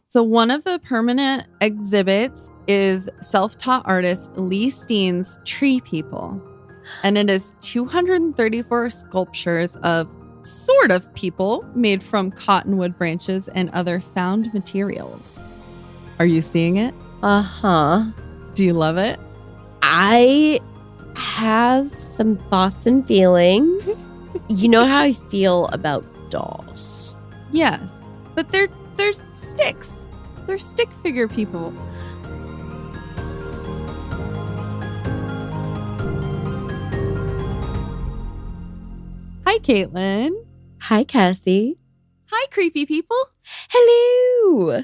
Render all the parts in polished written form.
So one of the permanent exhibits is self-taught artist Lee Steen's Tree People. And it is 234 sculptures of sort of people made from cottonwood branches and other found materials. Are you seeing it? Uh-huh. Do you love it? I have some thoughts and feelings. You know how I feel about dolls. Yes. But they're sticks. They're stick figure people. Hi, Caitlin. Hi, Cassie. Hi, creepy people. Hello.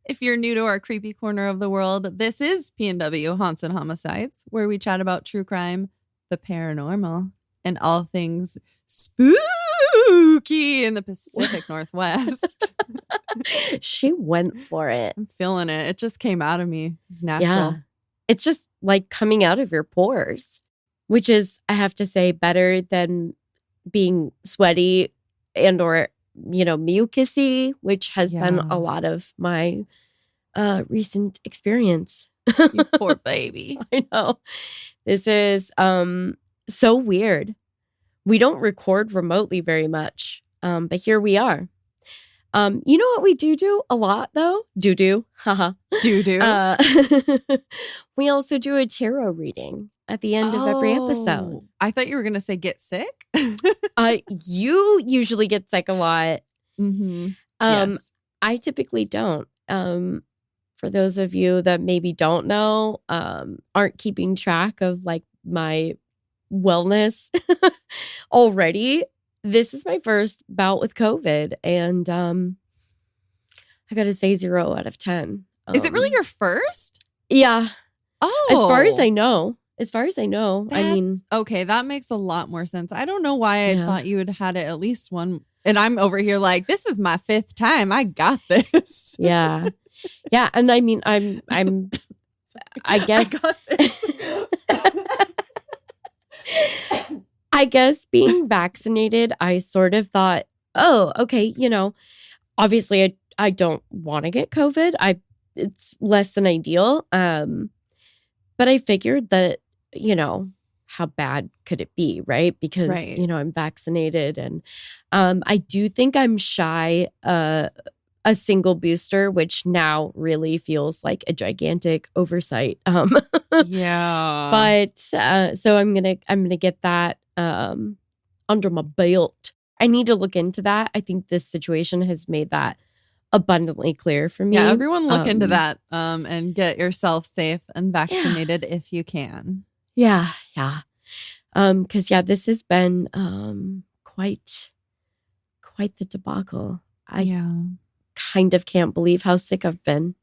If you're new to our creepy corner of the world, this is PNW Haunts and Homicides, where we chat about true crime, the paranormal, and all things spooky in the Pacific Northwest. She went for it. I'm feeling it. It just came out of me. It's natural. Yeah. It's just like coming out of your pores, which is, I have to say, better than being sweaty and or, mucusy, which has been a lot of my recent experience. You poor baby. I know. This is so weird. We don't record remotely very much, but here we are. You know what we do a lot, though? Do. Haha. Do. We also do a tarot reading at the end of every episode. I thought you were going to say get sick. You usually get sick a lot. Mm-hmm. Yes. I typically don't. For those of you that maybe don't know, aren't keeping track of like my wellness already, this is my first bout with COVID, and I gotta say 0 out of 10. Is it really your first? Yeah. Oh, as far as I know. I mean, okay, that makes a lot more sense. I don't know why I thought you had it at least one, and I'm over here like, this is my 5th time. I got this. Yeah. Yeah, and I mean, I guess I guess being vaccinated, I sort of thought, oh, okay, obviously I don't want to get COVID. It's less than ideal. But I figured that, how bad could it be, right? Because, I'm vaccinated, and I do think I'm shy a single booster, which now really feels like a gigantic oversight. Yeah. But so I'm gonna get that under my belt. I need to look into that. I think this situation has made that abundantly clear for me. Yeah, everyone look into that and get yourself safe and vaccinated if you can. Yeah. Because this has been quite the debacle. I kind of can't believe how sick I've been.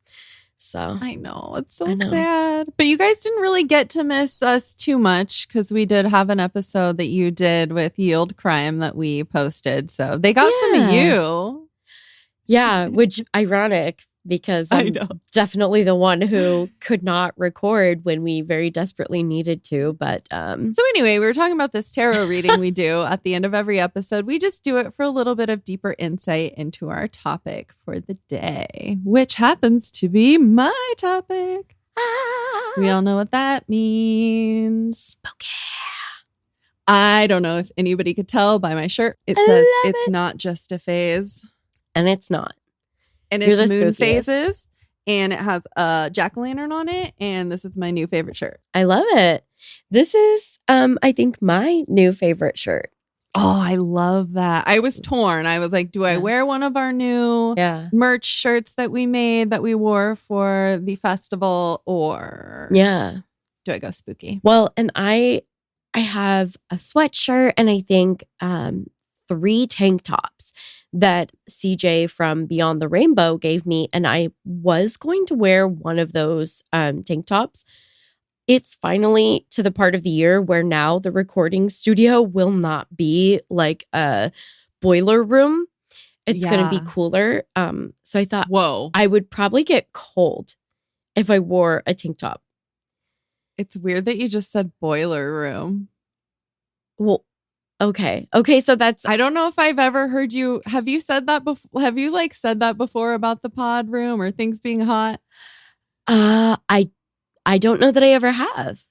So I know, it's so sad. But you guys didn't really get to miss us too much because we did have an episode that you did with Yield Crime that we posted. So they got some of you. Yeah, which ironic because I'm definitely the one who could not record when we very desperately needed to. But so anyway, we were talking about this tarot reading we do at the end of every episode. We just do it for a little bit of deeper insight into our topic for the day, which happens to be my topic. We all know what that means. Spooky. I don't know if anybody could tell by my shirt. It says it's not just a phase. And it's not. And it's moon phases. And it has a jack-o'-lantern on it. And this is my new favorite shirt. I love it. This is, I think, my new favorite shirt. Oh, I love that. I was torn. I was like, do I wear one of our new merch shirts that we made that we wore for the festival, or do I go spooky? Well, and I have a sweatshirt and I think 3 tank tops that CJ from Beyond the Rainbow gave me, and I was going to wear one of those tank tops. It's finally to the part of the year where now the recording studio will not be like a boiler room. It's going to be cooler. So I thought, I would probably get cold if I wore a tank top. It's weird that you just said boiler room. Well, Okay. Okay. So that's I don't know if I've ever heard you. Have you said that before? Have you like said that before about the pod room or things being hot? I don't know that I ever have.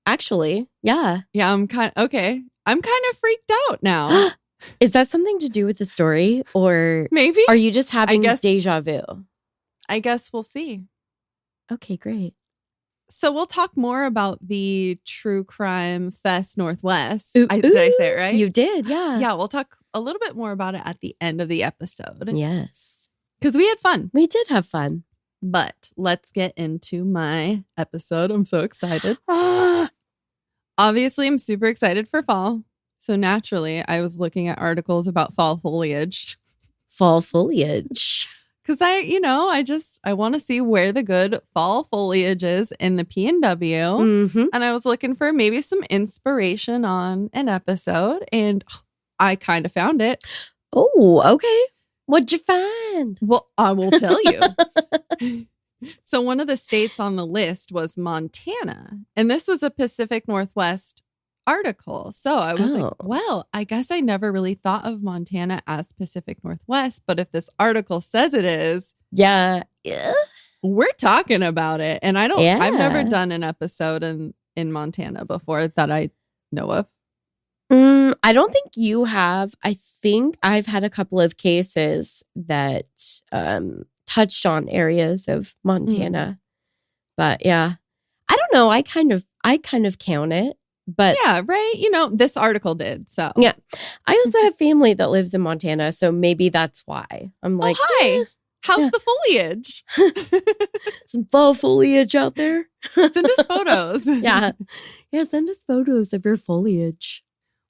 Actually, yeah. Yeah, I'm kind of okay. I'm kind of freaked out now. Is that something to do with the story, or Maybe. are you just having guess- deja vu? I guess we'll see. Okay, great. So we'll talk more about the True Crime Fest Northwest. Ooh, Did I say it right? You did, yeah. Yeah, we'll talk a little bit more about it at the end of the episode. Yes. Because we had fun. We did have fun. But let's get into my episode. I'm so excited. Ah. Obviously, I'm super excited for fall. So naturally, I was looking at articles about fall foliage. Fall foliage. Because I want to see where the good fall foliage is in the PNW. Mm-hmm. And I was looking for maybe some inspiration on an episode. And I kind of found it. Oh, okay. What'd you find? Well, I will tell you. So one of the states on the list was Montana. And this was a Pacific Northwest article. So I was like, well, I guess I never really thought of Montana as Pacific Northwest. But if this article says it is, yeah, we're talking about it. And I've never Yeah. done an episode in Montana before that I know of. I don't think you have. I think I've had a couple of cases that touched on areas of Montana. But yeah, I don't know. I kind of count it. But Yeah, right. This article did. So yeah, I also have family that lives in Montana, so maybe that's why I'm like, hi. "Eh, How's yeah. the foliage? some fall foliage out there." Send us photos. yeah, send us photos of your foliage.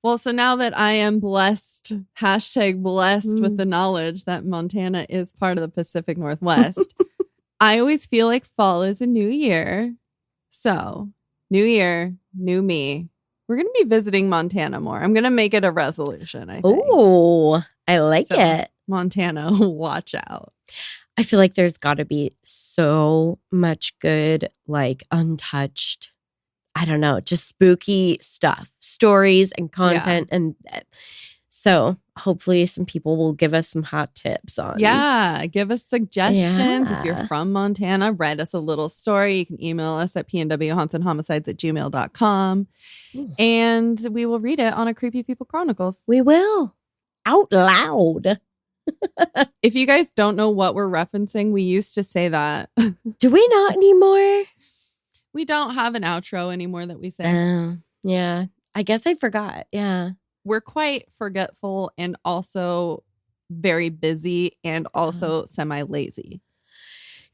Well, so now that I am blessed, #blessed with the knowledge that Montana is part of the Pacific Northwest, I always feel like fall is a new year. So, new year, new me. We're going to be visiting Montana more. I'm going to make it a resolution, I think. Oh, I like So- it. Montana, watch out. I feel like there's got to be so much good, like untouched, I don't know, just spooky stuff, stories and content. And so hopefully some people will give us some hot tips on. Yeah, give us suggestions. If you're Yeah. from Montana, write us a little story. You can email us at pnwhauntsandhomicides@gmail.com. Ooh. And we will read it on a Creepy People Chronicles. We will. Out loud. If you guys don't know what we're referencing, we used to say that. Do we not anymore? We don't have an outro anymore that we say. Yeah. I guess I forgot. Yeah. We're quite forgetful and also very busy and also semi-lazy.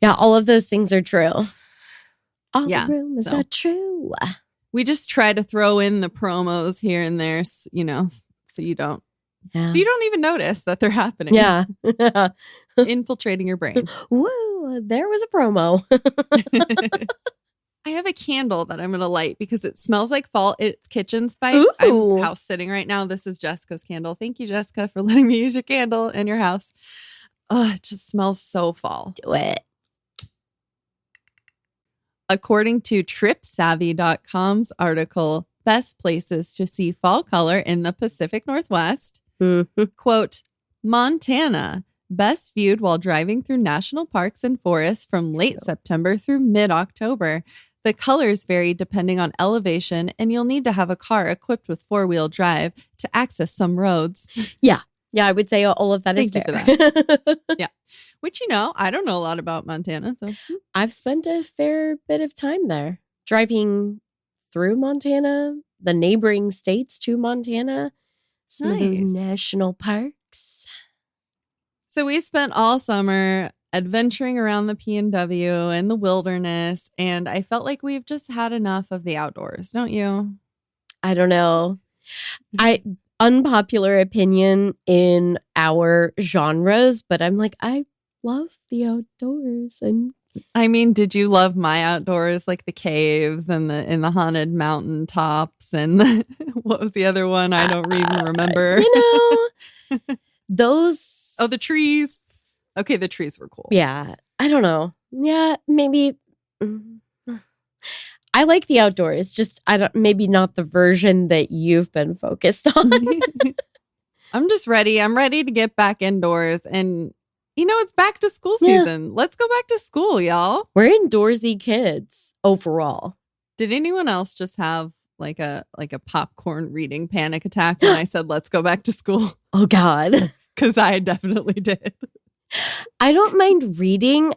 Yeah. All of those things are true. All Yeah, the rumors so. are true. We just try to throw in the promos here and there, so you don't even notice that they're happening. Yeah. Infiltrating your brain. Woo. There was a promo. I have a candle that I'm going to light because it smells like fall. It's kitchen spice. Ooh. I'm house sitting right now. This is Jessica's candle. Thank you, Jessica, for letting me use your candle in your house. Oh, it just smells so fall. Do it. According to TripSavvy.com's article, Best Places to See Fall Color in the Pacific Northwest, Mhm. quote, Montana, best viewed while driving through national parks and forests from late September through mid-October. The colors vary depending on elevation, and you'll need to have a car equipped with four-wheel drive to access some roads. Yeah, I would say all of that is Thank you fair. for Which, I don't know a lot about Montana. So I've spent a fair bit of time there, driving through Montana, the neighboring states to Montana, some of those Nice. national parks. So we spent all summer adventuring around the PNW and the wilderness, and I felt like we've just had enough of the outdoors, don't you? I don't know. Unpopular opinion in our genres, but I'm like, I love the outdoors. And I mean, did you love my outdoors, like the caves and the haunted mountain tops and what was the other one? I don't even remember. Those. Oh, the trees. Okay, the trees were cool. Yeah, I don't know. Yeah, maybe. I like the outdoors, just maybe not the version that you've been focused on. I'm just ready. I'm ready to get back indoors. And, it's back to school season. Let's go back to school, y'all. We're indoorsy kids overall. Did anyone else just have like a popcorn reading panic attack when I said, let's go back to school? Oh, God. Because I definitely did. I don't mind reading.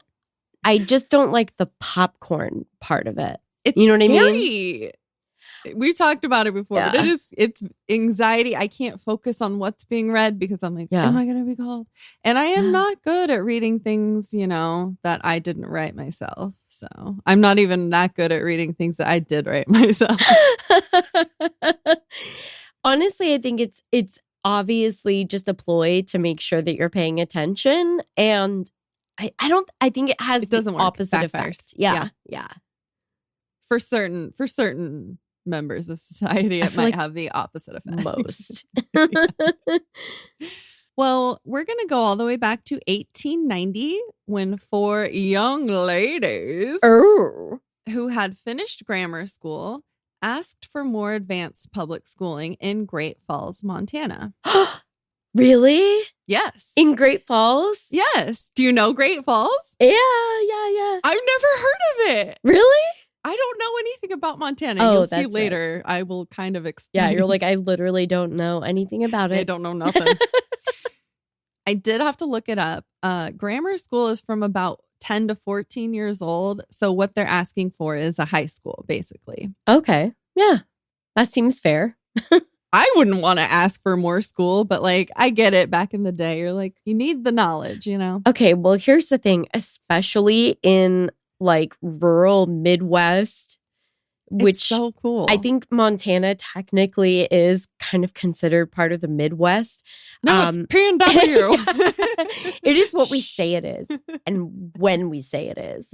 I just don't like the popcorn part of it. You know what I mean? We've talked about it before, but it's anxiety. I can't focus on what's being read because I'm like, am I going to be called? And I am not good at reading things, that I didn't write myself. So I'm not even that good at reading things that I did write myself. Honestly, I think it's obviously just a ploy to make sure that you're paying attention. And I think it has the opposite effect. Yeah. For certain members of society, it might have the opposite effect. Most. Well, we're going to go all the way back to 1890 when 4 young ladies who had finished grammar school asked for more advanced public schooling in Great Falls, Montana. Really? Yes. In Great Falls? Yes. Do you know Great Falls? Yeah. I've never heard of it. Really? I don't know anything about Montana. Oh, You'll see later. Right. I will kind of explain. Yeah, you're like, I literally don't know anything about it. I don't know nothing. I did have to look it up. Grammar school is from about 10 to 14 years old. So what they're asking for is a high school, basically. Okay. Yeah. That seems fair. I wouldn't want to ask for more school, but I get it. Back in the day, you're like, you need the knowledge, Okay. Well, here's the thing, especially in rural Midwest, which it's so cool. I think Montana technically is kind of considered part of the Midwest. No, it's PNW. It is what we say it is and when we say it is.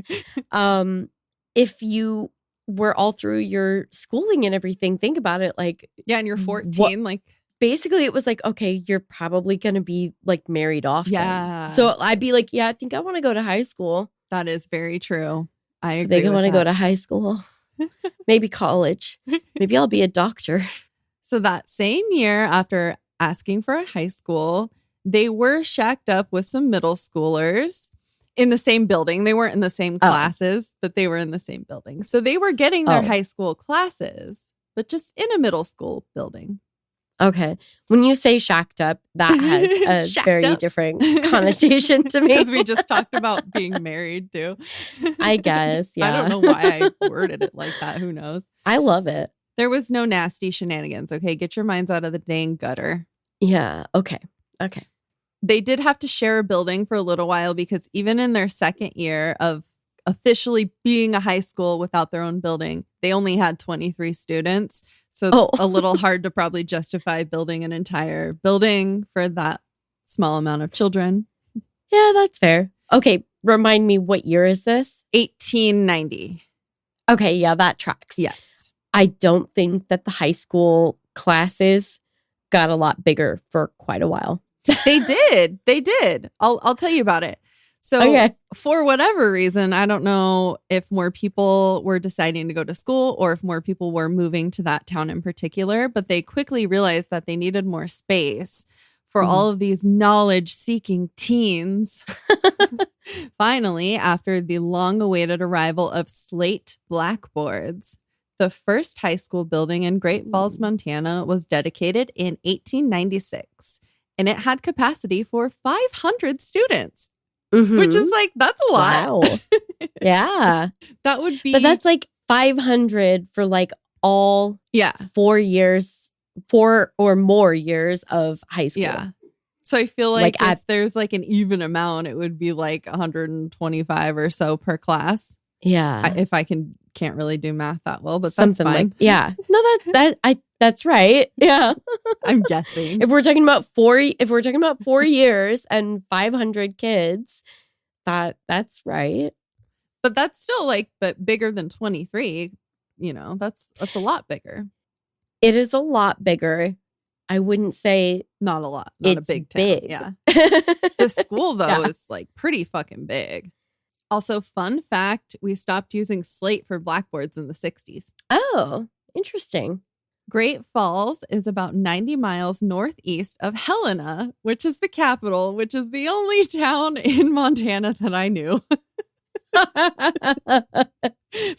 If you were all through your schooling and everything, think about it. And you're 14, basically it was okay, you're probably going to be married off. Yeah. So I'd be like, yeah, I think I want to go to high school. That is very true. I agree. I think I want to go to high school, maybe college. Maybe I'll be a doctor. So that same year, after asking for a high school, they were shacked up with some middle schoolers in the same building. They weren't in the same classes, but they were in the same building. So they were getting their high school classes, but just in a middle school building. Okay. When you say shacked up, that has a very different connotation to me. Because we just talked about being married too. I guess, yeah. I don't know why I worded it like that. Who knows? I love it. There was no nasty shenanigans, okay? Get your minds out of the dang gutter. Yeah, okay. They did have to share a building for a little while because even in their second year of officially being a high school without their own building, they only had 23 students. So it's a little hard to probably justify building an entire building for that small amount of children. Yeah, that's fair. Okay, remind me, what year is this? 1890. Okay, yeah, that tracks. Yes. I don't think that the high school classes got a lot bigger for quite a while. They did. I'll tell you about it. So for whatever reason, I don't know if more people were deciding to go to school or if more people were moving to that town in particular, but they quickly realized that they needed more space for all of these knowledge-seeking teens. Finally, after the long-awaited arrival of slate blackboards, the first high school building in Great Falls, Montana was dedicated in 1896, and it had capacity for 500 students. Which is that's a lot. Wow. Yeah. That would be. But that's 500 for all 4 years, 4 or more years of high school. Yeah. So I feel if there's an even amount, it would be 125 or so per class. Yeah. If I can't really do math that well, but something that's fine. Yeah. No, that's right. Yeah. I'm guessing. If we're talking about 4 years and 500 kids, that's right. But that's still but bigger than 23, that's a lot bigger. It is a lot bigger. I wouldn't say not a lot. Not a big town. Big. Yeah. The school though is pretty fucking big. Also, fun fact, we stopped using slate for blackboards in the 60s. Oh, interesting. Great Falls is about 90 miles northeast of Helena, which is the capital, which is the only town in Montana that I knew. So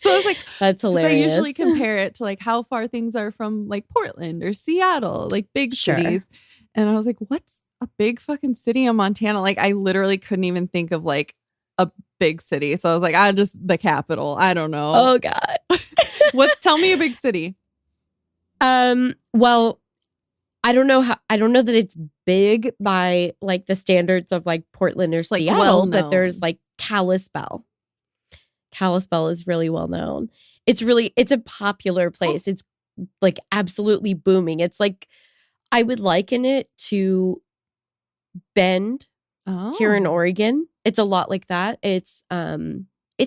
I was like, that's hilarious. I usually compare it to like how far things are from like Portland or Seattle, like big cities. And I was like, what's a big fucking city in Montana? Like I literally couldn't even think of like a big city. So I was like, just the capital. I don't know. Oh God. Tell me a big city. Well, I don't know that it's big by like the standards of like Portland or Like, Seattle, well-known. but there's like Kalispell. Kalispell is really well known. It's a popular place. It's like absolutely booming. It's like, I would liken it to Bend here in Oregon. It's a lot like that. It's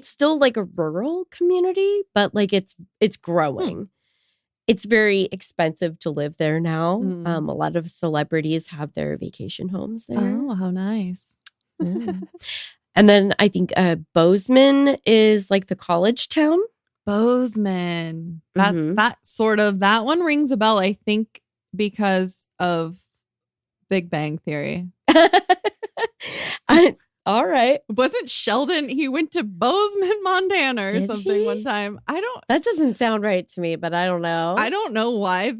still like a rural community, but like it's growing. It's very expensive to live there now. A lot of celebrities have their vacation homes there. Oh, how nice. And then I think Bozeman is like the college town. Bozeman. That one rings a bell, I think, because of Big Bang Theory. All right. Wasn't Sheldon, he went to Bozeman, Montana or something one time. That doesn't sound right to me, but I don't know. I don't know why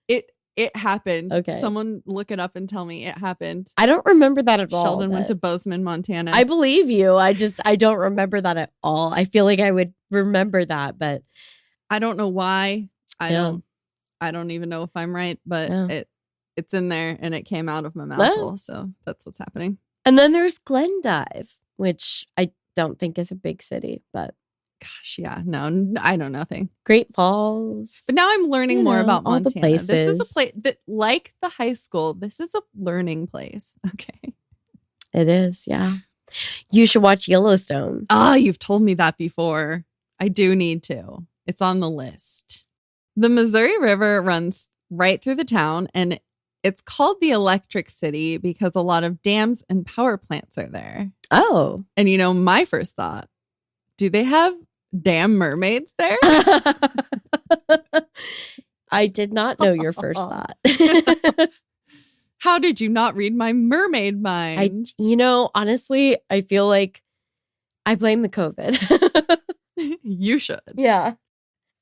it happened. Okay. Someone look it up and tell me it happened. I don't remember that at all. Sheldon went to Bozeman, Montana. I believe you. I don't remember that at all. I feel like I would remember that, but I don't know why. I don't even know if I'm right, but it's in there and it came out of my mouth hole. So that's what's happening. And then there's Glendive, which I don't think is a big city, but gosh, yeah, no, I know nothing. Great Falls. But now I'm learning more about Montana. This is a place that, like the high school, this is a learning place. Okay. It is, yeah. You should watch Yellowstone. You've told me that before. I do need to. It's on the list. The Missouri River runs right through the town, and it's called the Electric City because a lot of dams and power plants are there. Oh. And my first thought, do they have damn mermaids there? I did not know your first thought. How did you not read my mermaid mind? Honestly, I feel like I blame the COVID. You should. Yeah.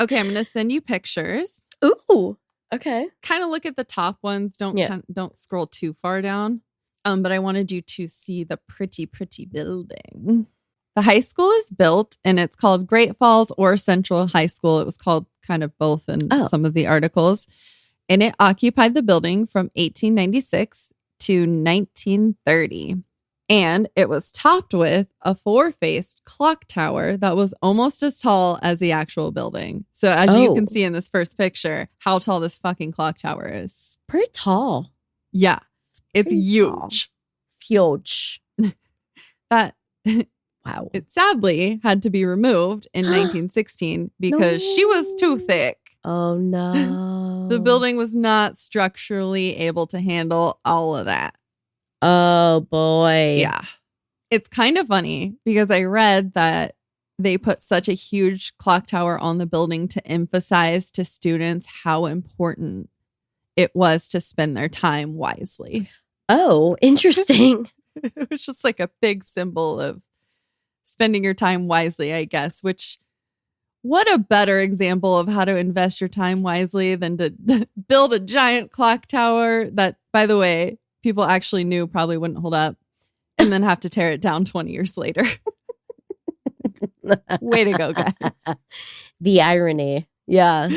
Okay, I'm going to send you pictures. Ooh. Okay. Kind of look at the top ones. Don't scroll too far down. But I wanted you to see the pretty, pretty building. The high school is built, and it's called Great Falls or Central High School. It was called kind of both in some of the articles. And it occupied the building from 1896 to 1930. And it was topped with a 4-faced clock tower that was almost as tall as the actual building. So as you can see in this first picture, how tall this fucking clock tower is. Pretty tall. Yeah. It's huge. Huge. That wow. It sadly had to be removed in 1916 because she was too thick. Oh no. The building was not structurally able to handle all of that. Oh boy. Yeah. It's kind of funny because I read that they put such a huge clock tower on the building to emphasize to students how important it was to spend their time wisely. Oh, interesting. It was just like a big symbol of spending your time wisely, I guess, which what a better example of how to invest your time wisely than to build a giant clock tower that, by the way, people actually knew probably wouldn't hold up and then have to tear it down 20 years later. Way to go, guys. The irony. Yeah.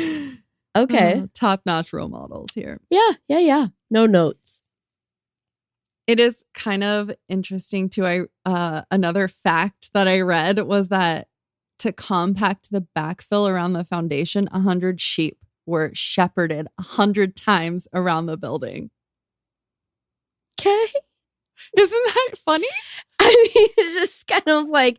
Okay. Top-notch role models here. Yeah. No notes. It is kind of interesting too. Another fact that I read was that to compact the backfill around the foundation, 100 sheep were shepherded 100 times around the building. Okay. Isn't that funny? I mean, it's just kind of like,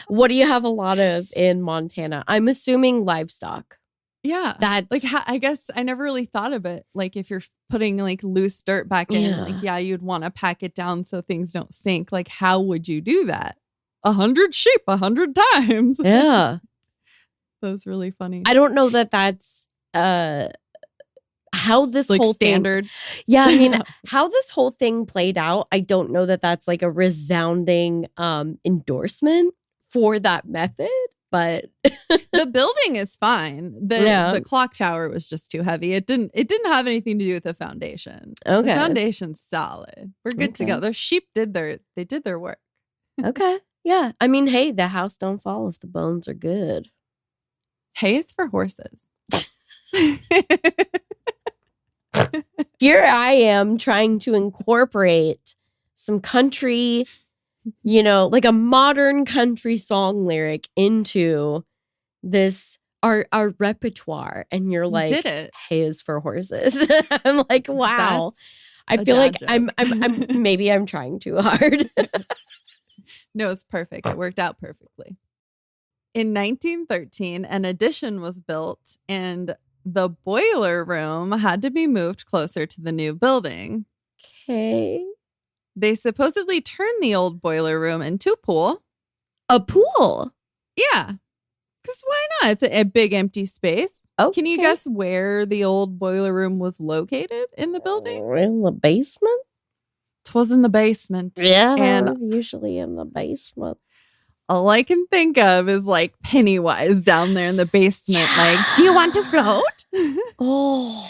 what do you have a lot of in Montana? I'm assuming livestock. Yeah. That's like, I guess I never really thought of it. Like if you're putting like loose dirt back in, you'd want to pack it down so things don't sink. Like, how would you do that? 100 sheep 100 times. Yeah. That was really funny. I don't know that that's how this like whole standard. thing. Yeah, I mean, how this whole thing played out, I don't know that that's like a resounding endorsement for that method, but The building is fine. The clock tower was just too heavy. It didn't have anything to do with the foundation. Okay. The foundation's solid. We're good to go. The sheep did their work. Okay. Yeah. I mean, hey, the house don't fall if the bones are good. Hay is for horses. Here I am trying to incorporate some country, like a modern country song lyric into this our repertoire, and you're like, did it. Hay is for horses. I'm like, wow. I feel like I'm maybe I'm trying too hard. No, it's perfect. It worked out perfectly. In 1913, an addition was built, and the boiler room had to be moved closer to the new building. Okay. They supposedly turned the old boiler room into a pool. A pool? Yeah. Because why not? It's a big empty space. Okay. Can you guess where the old boiler room was located in the building? In the basement? It was in the basement. Yeah, and usually in the basement. All I can think of is like Pennywise down there in the basement. Like, do you want to float? Oh.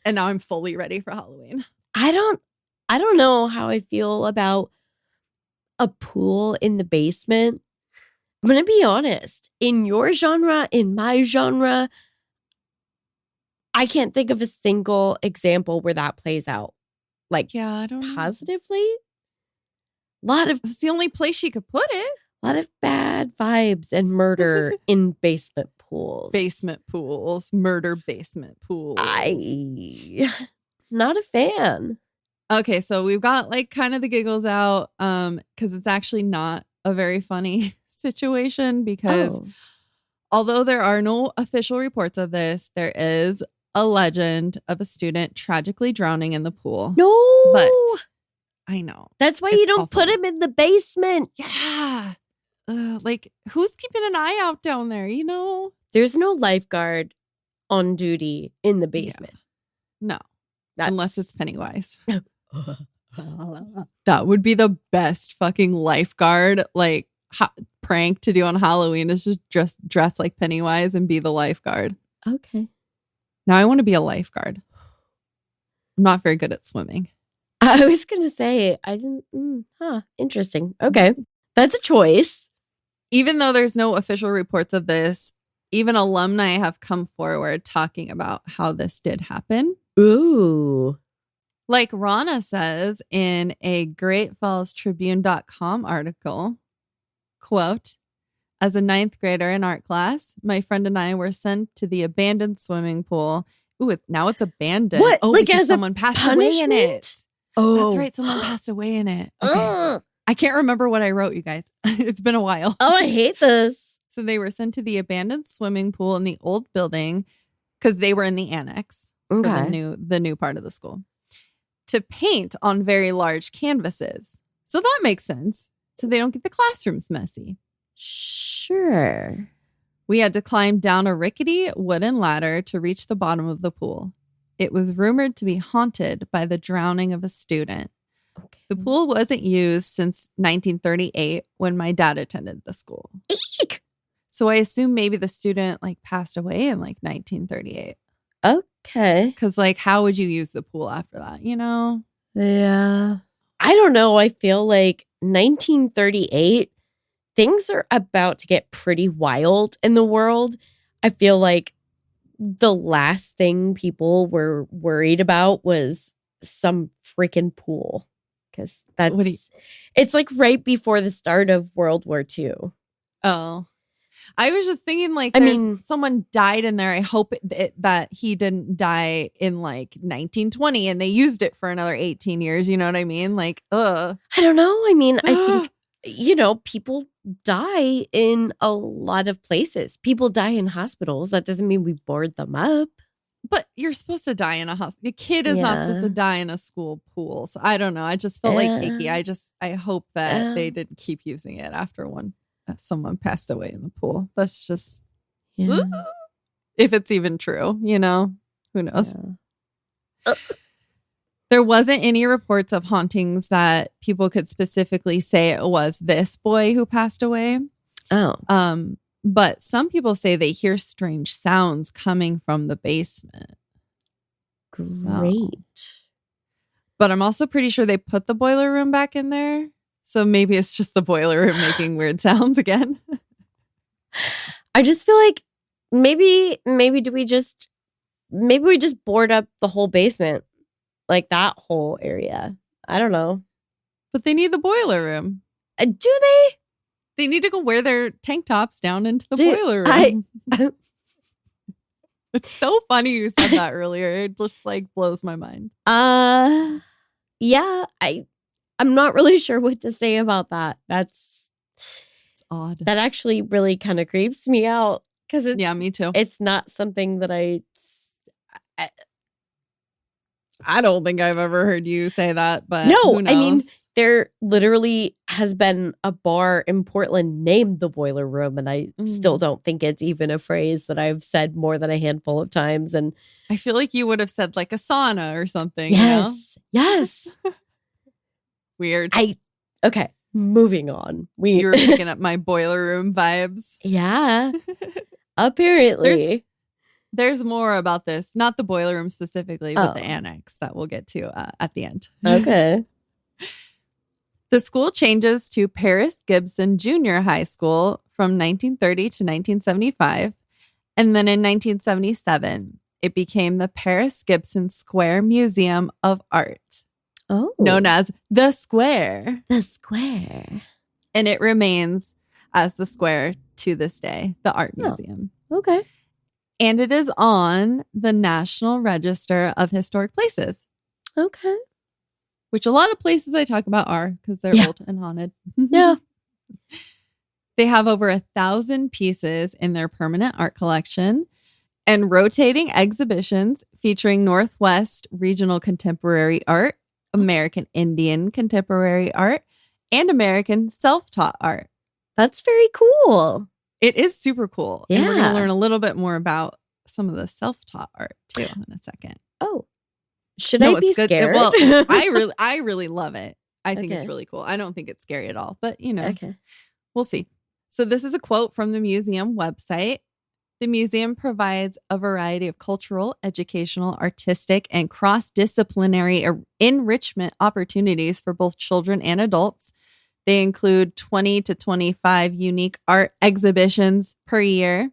And now I'm fully ready for Halloween. I don't know how I feel about a pool in the basement. I'm going to be honest. In your genre, in my genre, I can't think of a single example where that plays out. Like, yeah, I don't positively. It's the only place she could put it. A lot of bad vibes and murder in basement pools. Basement pools. Murder basement pools. Not a fan. Okay, so we've got like kind of the giggles out because it's actually not a very funny situation because although there are no official reports of this, there is a legend of a student tragically drowning in the pool. No. But I know. That's why you don't put him in the basement. Yeah. Like, who's keeping an eye out down there, There's no lifeguard on duty in the basement. Yeah. No. Unless it's Pennywise. That would be the best fucking lifeguard, like, prank to do on Halloween is just dress like Pennywise and be the lifeguard. Okay. Now I want to be a lifeguard. I'm not very good at swimming. I was going to say, I didn't. Interesting. Okay. That's a choice. Even though there's no official reports of this, even alumni have come forward talking about how this did happen. Ooh. Like Rana says in a GreatFallsTribune.com article, quote, as a 9th grader in art class, my friend and I were sent to the abandoned swimming pool. Ooh, now it's abandoned. What? Oh, like because as someone passed away in it. Oh. That's right. Someone passed away in it. Okay. I can't remember what I wrote, you guys. It's been a while. Oh, I hate this. So they were sent to the abandoned swimming pool in the old building because they were in the annex for the new part of the school to paint on very large canvases. So that makes sense. So they don't get the classrooms messy. Sure. We had to climb down a rickety wooden ladder to reach the bottom of the pool. It was rumored to be haunted by the drowning of a student. Okay. The pool wasn't used since 1938 when my dad attended the school. Eek. So I assume maybe the student like passed away in like 1938. Okay. Because like, how would you use the pool after that? Yeah. I don't know. I feel like 1938, things are about to get pretty wild in the world. I feel like the last thing people were worried about was some freaking pool. Because it's like right before the start of World War II. Oh, I was just thinking like, someone died in there. I hope that he didn't die in like 1920 and they used it for another 18 years. You know what I mean? Like, I don't know. I mean, I think, people die in a lot of places. People die in hospitals. That doesn't mean we board them up. But you're supposed to die in a hospital. The kid is not supposed to die in a school pool. So I don't know. I just felt like icky. I hope that they didn't keep using it after someone passed away in the pool. That's just, if it's even true, you know, who knows? Yeah. There wasn't any reports of hauntings that people could specifically say it was this boy who passed away. Oh. But some people say they hear strange sounds coming from the basement. Great. So. But I'm also pretty sure they put the boiler room back in there. So maybe it's just the boiler room making weird sounds again. I just feel like maybe we just board up the whole basement. Like that whole area. I don't know. But they need the boiler room. Do they? They need to go wear their tank tops down into the boiler room. It's so funny you said that earlier. It just like blows my mind. Yeah. I'm not really sure what to say about that. It's odd. That actually really kind of creeps me out because yeah, me too. It's not something that I don't think I've ever heard you say that, but no, who knows? I mean, there literally has been a bar in Portland named the Boiler Room, and I still don't think it's even a phrase that I've said more than a handful of times. And I feel like you would have said like a sauna or something. Yes, you know? yes. Weird. Okay, moving on. You're picking up my boiler room vibes. Yeah, apparently. There's more about this, not the boiler room specifically, but the annex that we'll get to at the end. Okay. The school changes to Paris Gibson Junior High School from 1930 to 1975. And then in 1977, it became the Paris Gibson Square Museum of Art, known as The Square. The Square. And it remains as the Square to this day, the art museum. Okay. And it is on the National Register of Historic Places. Okay. Which a lot of places I talk about are because they're old and haunted. Yeah. They have over 1,000 pieces in their permanent art collection and rotating exhibitions featuring Northwest Regional Contemporary Art, American Indian Contemporary Art, and American Self-Taught Art. That's very cool. It is super cool. Yeah. And we're going to learn a little bit more about some of the self-taught art too in a second. Oh, should I be scared? Well, I really love it. I think it's really cool. I don't think it's scary at all, but you know, we'll see. So this is a quote from the museum website. The museum provides a variety of cultural, educational, artistic, and cross-disciplinary enrichment opportunities for both children and adults. They include 20 to 25 unique art exhibitions per year,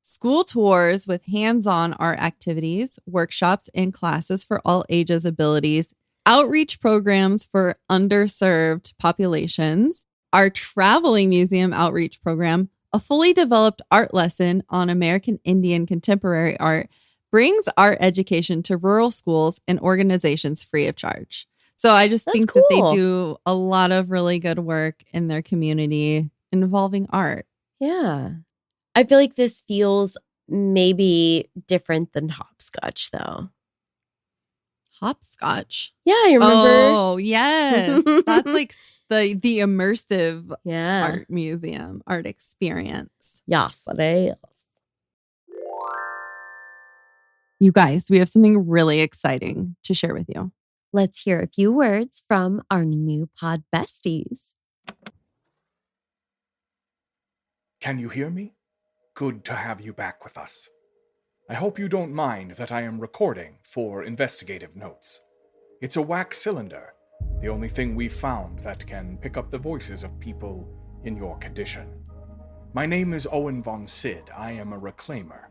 school tours with hands-on art activities, workshops, and classes for all ages, abilities, outreach programs for underserved populations, our traveling museum outreach program, a fully developed art lesson on American Indian contemporary art, brings art education to rural schools and organizations free of charge. So I just think that they do a lot of really good work in their community involving art. Yeah. I feel like this feels maybe different than hopscotch, though. Hopscotch? Yeah, I remember. Oh, yes. That's like the immersive art museum, art experience. Yes, it is. You guys, we have something really exciting to share with you. Let's hear a few words from our new pod besties. Can you hear me? Good to have you back with us. I hope you don't mind that I am recording for investigative notes. It's a wax cylinder, the only thing we've found that can pick up the voices of people in your condition. My name is Owen von Sid. I am a reclaimer.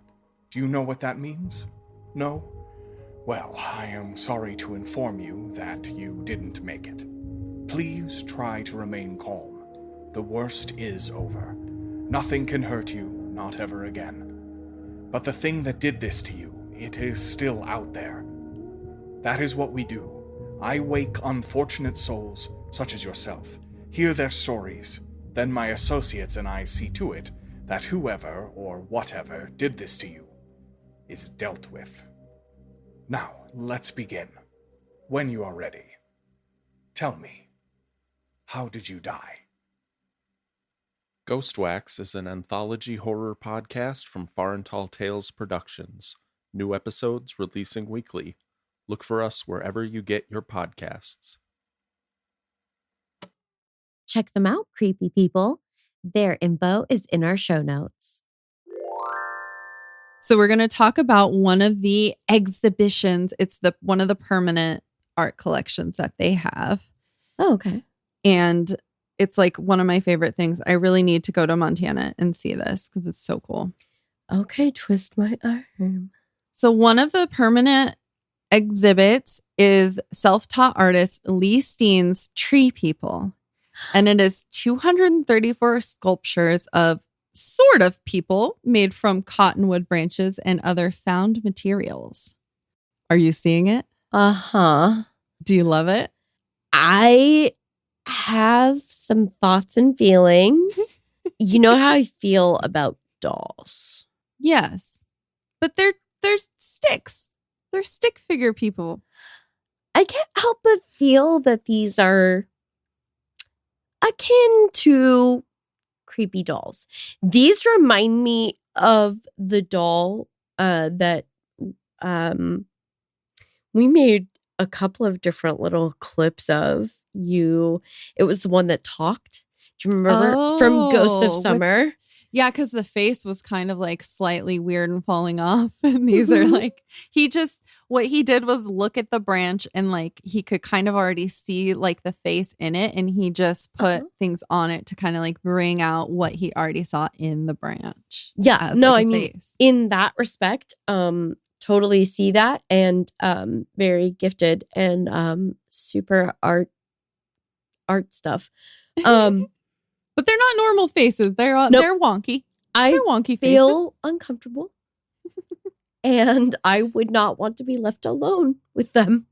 Do you know what that means? No? Well, I am sorry to inform you that you didn't make it. Please try to remain calm. The worst is over. Nothing can hurt you, not ever again. But the thing that did this to you, it is still out there. That is what we do. I wake unfortunate souls, such as yourself, hear their stories. Then my associates and I see to it that whoever or whatever did this to you is dealt with. Now, let's begin. When you are ready, tell me, how did you die? Ghost Wax is an anthology horror podcast from Far and Tall Tales Productions. New episodes releasing weekly. Look for us wherever you get your podcasts. Check them out, creepy people. Their info is in our show notes. So we're going to talk about one of the exhibitions. It's one of the permanent art collections that they have. Oh, okay. And it's like one of my favorite things. I really need to go to Montana and see this because it's so cool. Okay, twist my arm. So one of the permanent exhibits is self-taught artist Lee Steen's Tree People. And it is 234 sculptures of sort of people made from cottonwood branches and other found materials. Are you seeing it? Uh-huh. Do you love it? I have some thoughts and feelings. You know how I feel about dolls. Yes. But they're sticks. They're stick figure people. I can't help but feel that these are akin to creepy dolls. These remind me of the doll that we made a couple of different little clips of. It was the one that talked. Do you remember from Ghosts of Summer? Yeah, because the face was kind of like slightly weird and falling off. And these are like, what he did was look at the branch and like he could kind of already see like the face in it. And he just put things on it to kind of like bring out what he already saw in the branch. Yeah, no, I mean, in that respect, totally see that. And very gifted and super art stuff. But they're not normal faces. They're wonky. They're wonky feel faces. Uncomfortable. And I would not want to be left alone with them.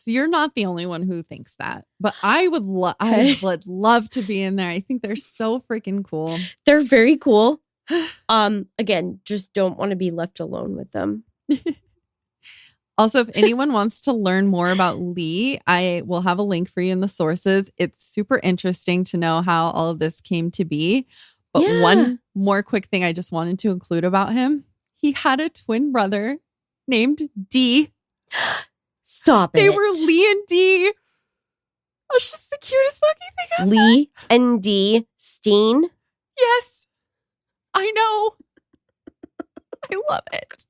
You're not the only one who thinks that. But I would love to be in there. I think they're so freaking cool. They're very cool. Again, just don't want to be left alone with them. Also, if anyone wants to learn more about Lee, I will have a link for you in the sources. It's super interesting to know how all of this came to be. But one more quick thing I just wanted to include about him. He had a twin brother named Dee. Stop it. They were Lee and Dee. Oh, it's just the cutest fucking thing ever. Lee and Dee Steen? Yes. I know. I love it.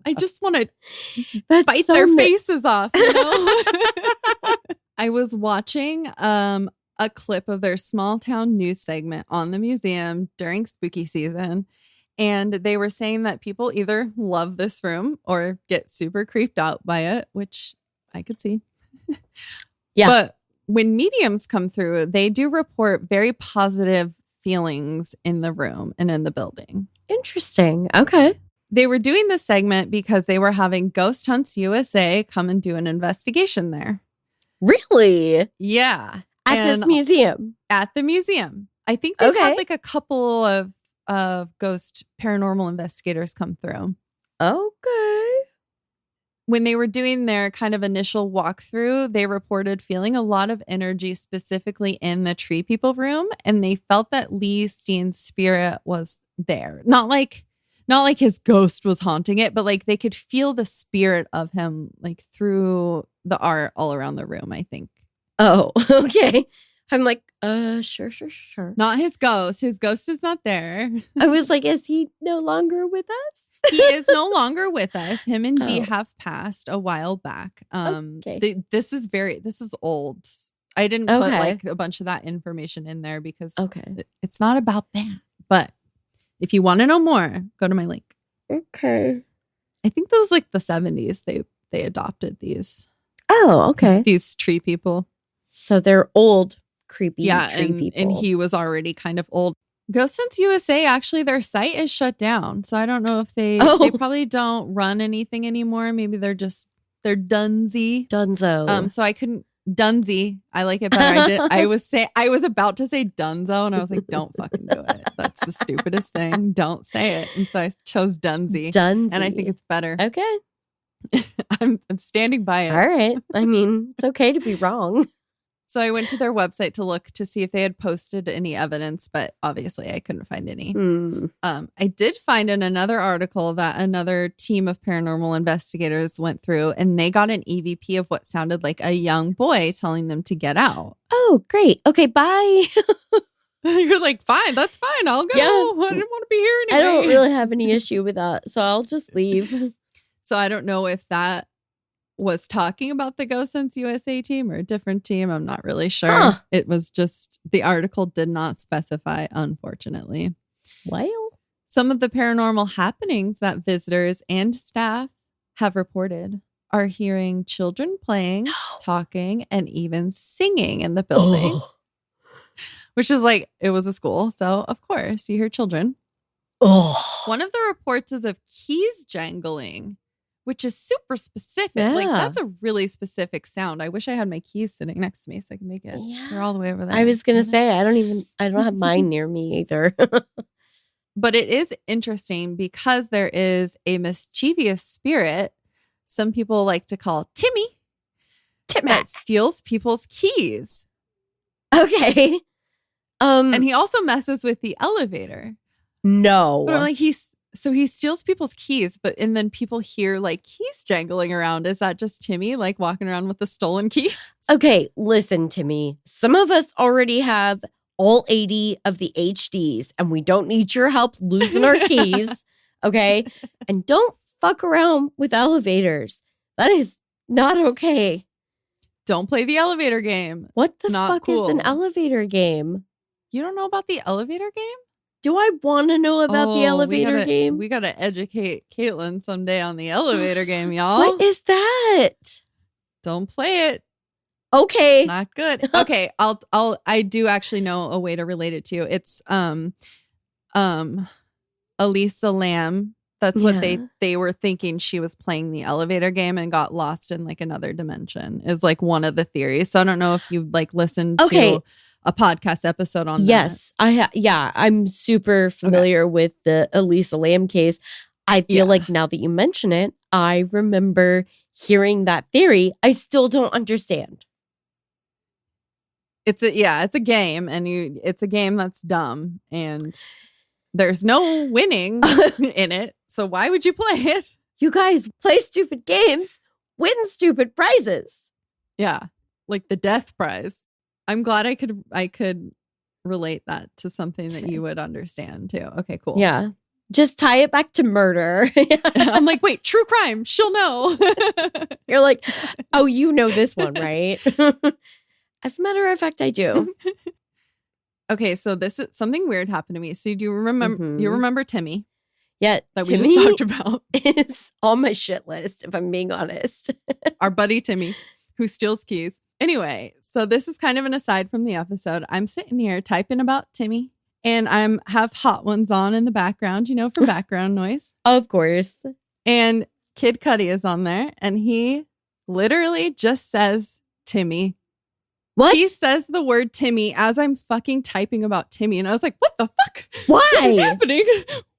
I just want to bite their faces off. You know? I was watching a clip of their small town news segment on the museum during spooky season. And they were saying that people either love this room or get super creeped out by it, which I could see. Yeah. But when mediums come through, they do report very positive feelings in the room and in the building. Interesting. Okay. They were doing this segment because they were having Ghost Hunts USA come and do an investigation there. Really? Yeah. At this museum? At the museum. I think they've had like a couple of ghost paranormal investigators come through. Okay. When they were doing their kind of initial walkthrough, they reported feeling a lot of energy specifically in the Tree People room. And they felt that Lee Steen's spirit was there. Not like his ghost was haunting it, but like they could feel the spirit of him like through the art all around the room, I think. Oh, okay. I'm like, sure. Not his ghost. His ghost is not there. I was like, is he no longer with us? He is no longer with us. Him and Dee have passed a while back. Okay. This is old. I didn't put like a bunch of that information in there because it's not about that. But if you want to know more, go to my link. Okay. I think those like the 70s they adopted these. Oh, okay. These Tree People. So they're old, creepy tree people. And he was already kind of old. Ghost Hunts USA, actually, their site is shut down. So I don't know if they probably don't run anything anymore. Maybe they're Dunzy. Dunzo. So I couldn't Dunzy. I like it better. I was about to say Dunzo and I was like, don't fucking do it. That's the stupidest thing. Don't say it. And so I chose Dunzy. Dunzy. And I think it's better. Okay. I'm standing by it. All right. I mean, it's okay to be wrong. So I went to their website to look to see if they had posted any evidence, but obviously I couldn't find any. I did find in another article that another team of paranormal investigators went through and they got an EVP of what sounded like a young boy telling them to get out. Oh, great. Okay, bye. You're like, fine, that's fine. I'll go. Yeah. I didn't want to be here anyway. I don't really have any issue with that, so I'll just leave. So I don't know if that was talking about the Go Sense USA team or a different team. I'm not really sure. Huh. It was just the article did not specify, unfortunately. Well, Some of the paranormal happenings that visitors and staff have reported are hearing children playing, talking, and even singing in the building, which is like, it was a school. So, of course, you hear children. One of the reports is of keys jangling, which is super specific. Like, Yeah. that's a really specific sound. I wish I had my keys sitting next to me so I can make it. Yeah. They're all the way over there. I was gonna say I don't have mine near me either. But it is interesting because there is a mischievous spirit some people like to call Timmy that steals people's keys. Okay. And he also messes with the elevator. No. But I'm like, he steals people's keys, and then people hear like keys jangling around. Is that just Timmy like walking around with the stolen key? Okay, listen to me. Some of us already have all 80 of the HDs and we don't need your help losing our keys. Okay. And don't fuck around with elevators. That is not okay. Don't play the elevator game. What the Not fuck is an cool. elevator game? You don't know about the elevator game? Do I want to know about the elevator game? We gotta educate Caitlin someday on the elevator game, y'all. What is that? Don't play it. Okay. Not good. Okay, I do actually know a way to relate it to. It's Elisa Lamb. That's what they were thinking. She was playing the elevator game and got lost in like another dimension is like one of the theories. So I don't know if you like listened to a podcast episode on that. Yes, I'm super familiar with the Elisa Lamb case. I feel like now that you mention it, I remember hearing that theory. I still don't understand. It's a game, and it's a game that's dumb, and there's no winning in it. So why would you play it? You guys play stupid games, win stupid prizes. Yeah, like the death prize. I'm glad I could relate that to something that you would understand too. Okay, cool. Yeah. Just tie it back to murder. I'm like, wait, true crime. She'll know. You're like, oh, you know this one, right? As a matter of fact, I do. Okay, so this is something weird happened to me. So do you remember you remember Timmy? Yeah, That Timmy we just talked about. is on my shit list, if I'm being honest. Our buddy Timmy, who steals keys. Anyway, so this is kind of an aside from the episode. I'm sitting here typing about Timmy, and have Hot Ones on in the background, for background noise. Of course. And Kid Cudi is on there, and he literally just says Timmy. What? He says the word Timmy as I'm fucking typing about Timmy, and I was like, what the fuck? Why? What is happening?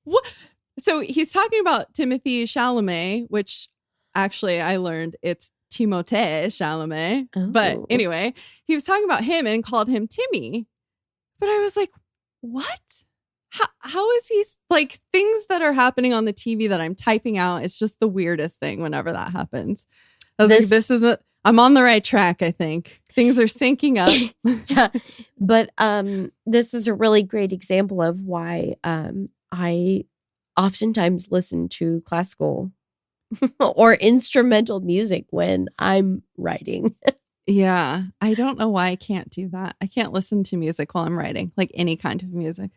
What? So he's talking about Timothy Chalamet, which actually I learned it's Timothée Chalamet. Oh. But anyway, he was talking about him and called him Timmy. But I was like, what? How is he like things that are happening on the TV that I'm typing out? It's just the weirdest thing whenever that happens. I was like, I'm on the right track, I think. Things are syncing up. Yeah. But this is a really great example of why I oftentimes listen to classical or instrumental music when I'm writing. Yeah. I don't know why I can't do that. I can't listen to music while I'm writing, like any kind of music.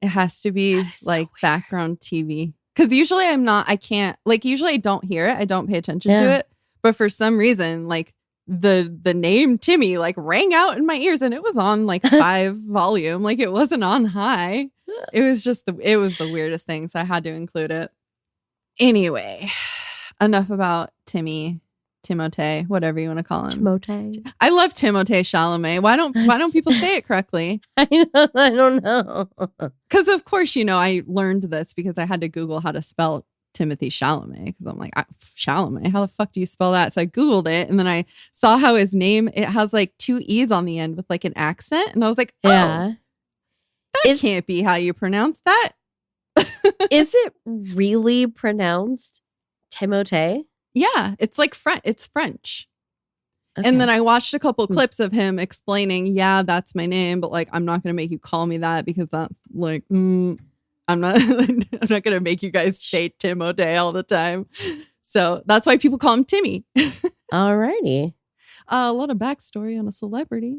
It has to be like background TV. Because usually usually I don't hear it. I don't pay attention to it. But for some reason, like the name Timmy like rang out in my ears and it was on like 5 volume. Like it wasn't on high. It was the weirdest thing. So I had to include it. Anyway, enough about Timothée, whatever you want to call him. Timothée. I love Timothée Chalamet. Why don't people say it correctly? I don't know. Because of course, I learned this because I had to Google how to spell Timothy Chalamet because I'm like, Chalamet, how the fuck do you spell that? So I Googled it and then I saw how his name, it has like 2 E's on the end with like an accent. And I was like, Yeah. that can't be how you pronounce that. Is it really pronounced Timothée? Yeah, it's like it's French. Okay. And then I watched a couple clips of him explaining, yeah, that's my name, but like I'm not going to make you call me that because that's like I'm not I'm not going to make you guys say Timothée all the time. So that's why people call him Timmy. Alrighty. A lot of backstory on a celebrity.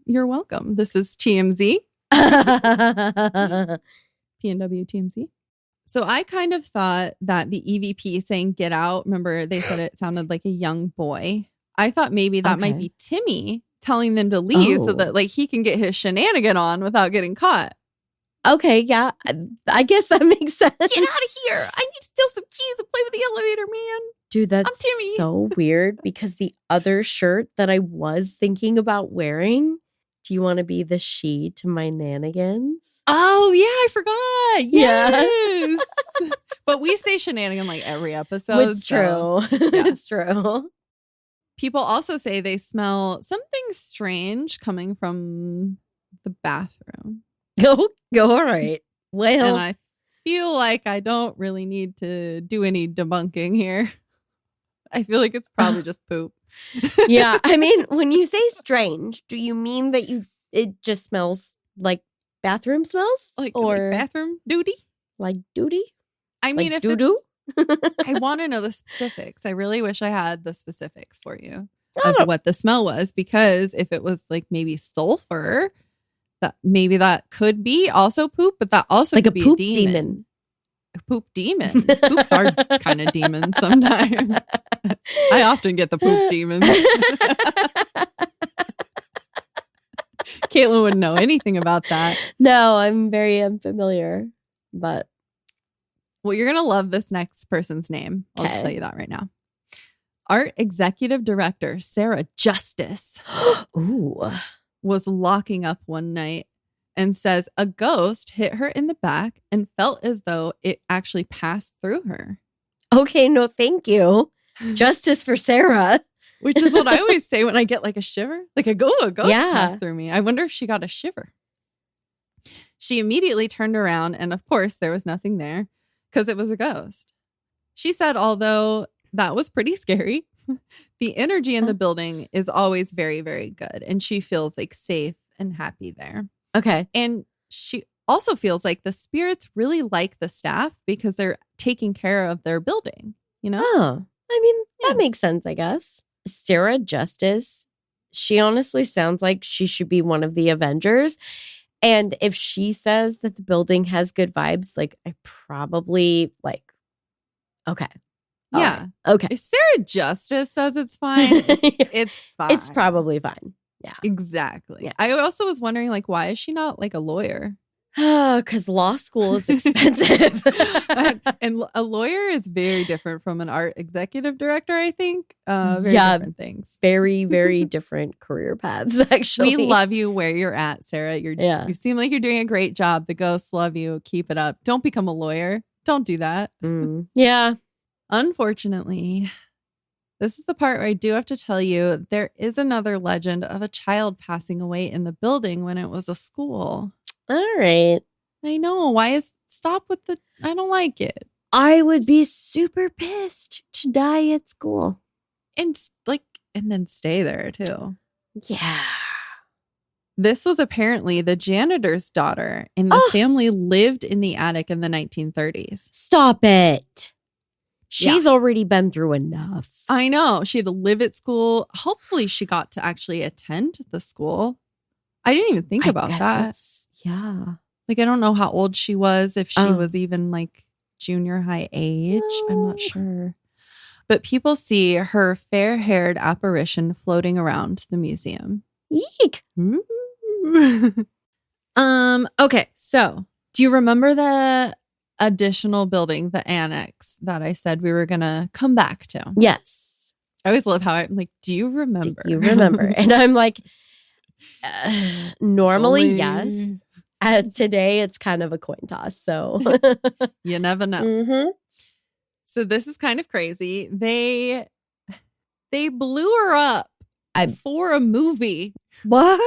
You're welcome. This is TMZ, Oh, PNW TMZ. So I kind of thought that the EVP saying get out, remember they said it sounded like a young boy. I thought maybe that might be Timmy telling them to leave so that like he can get his shenanigan on without getting caught. Okay, yeah. I guess that makes sense. Get out of here. I need to steal some keys and play with the elevator, man. Dude, I'm that's Timmy. so weird because the other shirt that I was thinking about wearing, do you want to be the she to my nanigans? Oh, yeah, I forgot. Yeah. Yes. But we say shenanigan like every episode. It's so- true. yeah. It's true. People also say they smell something strange coming from the bathroom. Go, all right. Well, And I feel like I don't really need to do any debunking here. I feel like it's probably just poop. yeah. I mean, when you say strange, do you mean that it just smells like bathroom smells? like or bathroom duty. like duty? I mean, Like if doo-doo? I want to know the specifics. I really wish I had the specifics for you I of don't- what the smell was, because if it was like maybe sulfur, that could be also poop, but that also like could a be poop a demon. A poop demon. Poops are kind of demons sometimes. I often get the poop demons. Caitlin wouldn't know anything about that. No, I'm very unfamiliar, but Well, you're going to love this next person's name. I'll just Okay. tell you that right now. Art Executive Director Sarah Justice ooh. was locking up one night and says a ghost hit her in the back and felt as though it actually passed through her. Okay, no, thank you. Justice for Sarah. Which is what I always say when I get like a shiver. Like a ghost Yeah. passed through me. I wonder if she got a shiver. She immediately turned around and of course there was nothing there because it was a ghost. She said although that was pretty scary, the energy in the building is always very, very good. And she feels like safe and happy there. Okay. And she also feels like the spirits really like the staff because they're taking care of their building, you know? Oh, I mean, Yeah. that makes sense, I guess. Sarah Justice, she honestly sounds like she should be one of the Avengers. And if she says that the building has good vibes, like I probably okay. All Yeah. right. Okay. If Sarah Justice says it's fine, it's fine. It's probably fine. Exactly. Yeah. I also was wondering, like, why is she not like a lawyer? Because law school is expensive. And a lawyer is very different from an art executive director, I think. Very Yeah. different things. Very, very different career paths, actually. We love you where you're at, Sarah. Yeah. You seem like you're doing a great job. The ghosts love you. Keep it up. Don't become a lawyer. Don't do that. Yeah. Unfortunately, this is the part where I do have to tell you there is another legend of a child passing away in the building when it was a school. All right. I know. Stop with the, I don't like it. I would be super pissed to die at school. And then stay there too. Yeah. This was apparently the janitor's daughter, and the family lived in the attic in the 1930s. Stop it. She's already been through enough. I know. She had to live at school. Hopefully, she got to actually attend the school. I didn't even think about that. Yeah. Like, I don't know how old she was, if she Oh. was even like junior high age. I'm No. not sure. But people see her fair haired apparition floating around the museum. Eek. Okay, so do you remember the additional building, the annex that I said we were gonna come back to? Yes. I always love how I'm like, do you remember? Do you remember? And I'm like, normally, yes. Today, it's kind of a coin toss. So, You never know. Mhm. So this is kind of crazy. They blew her up for a movie. What?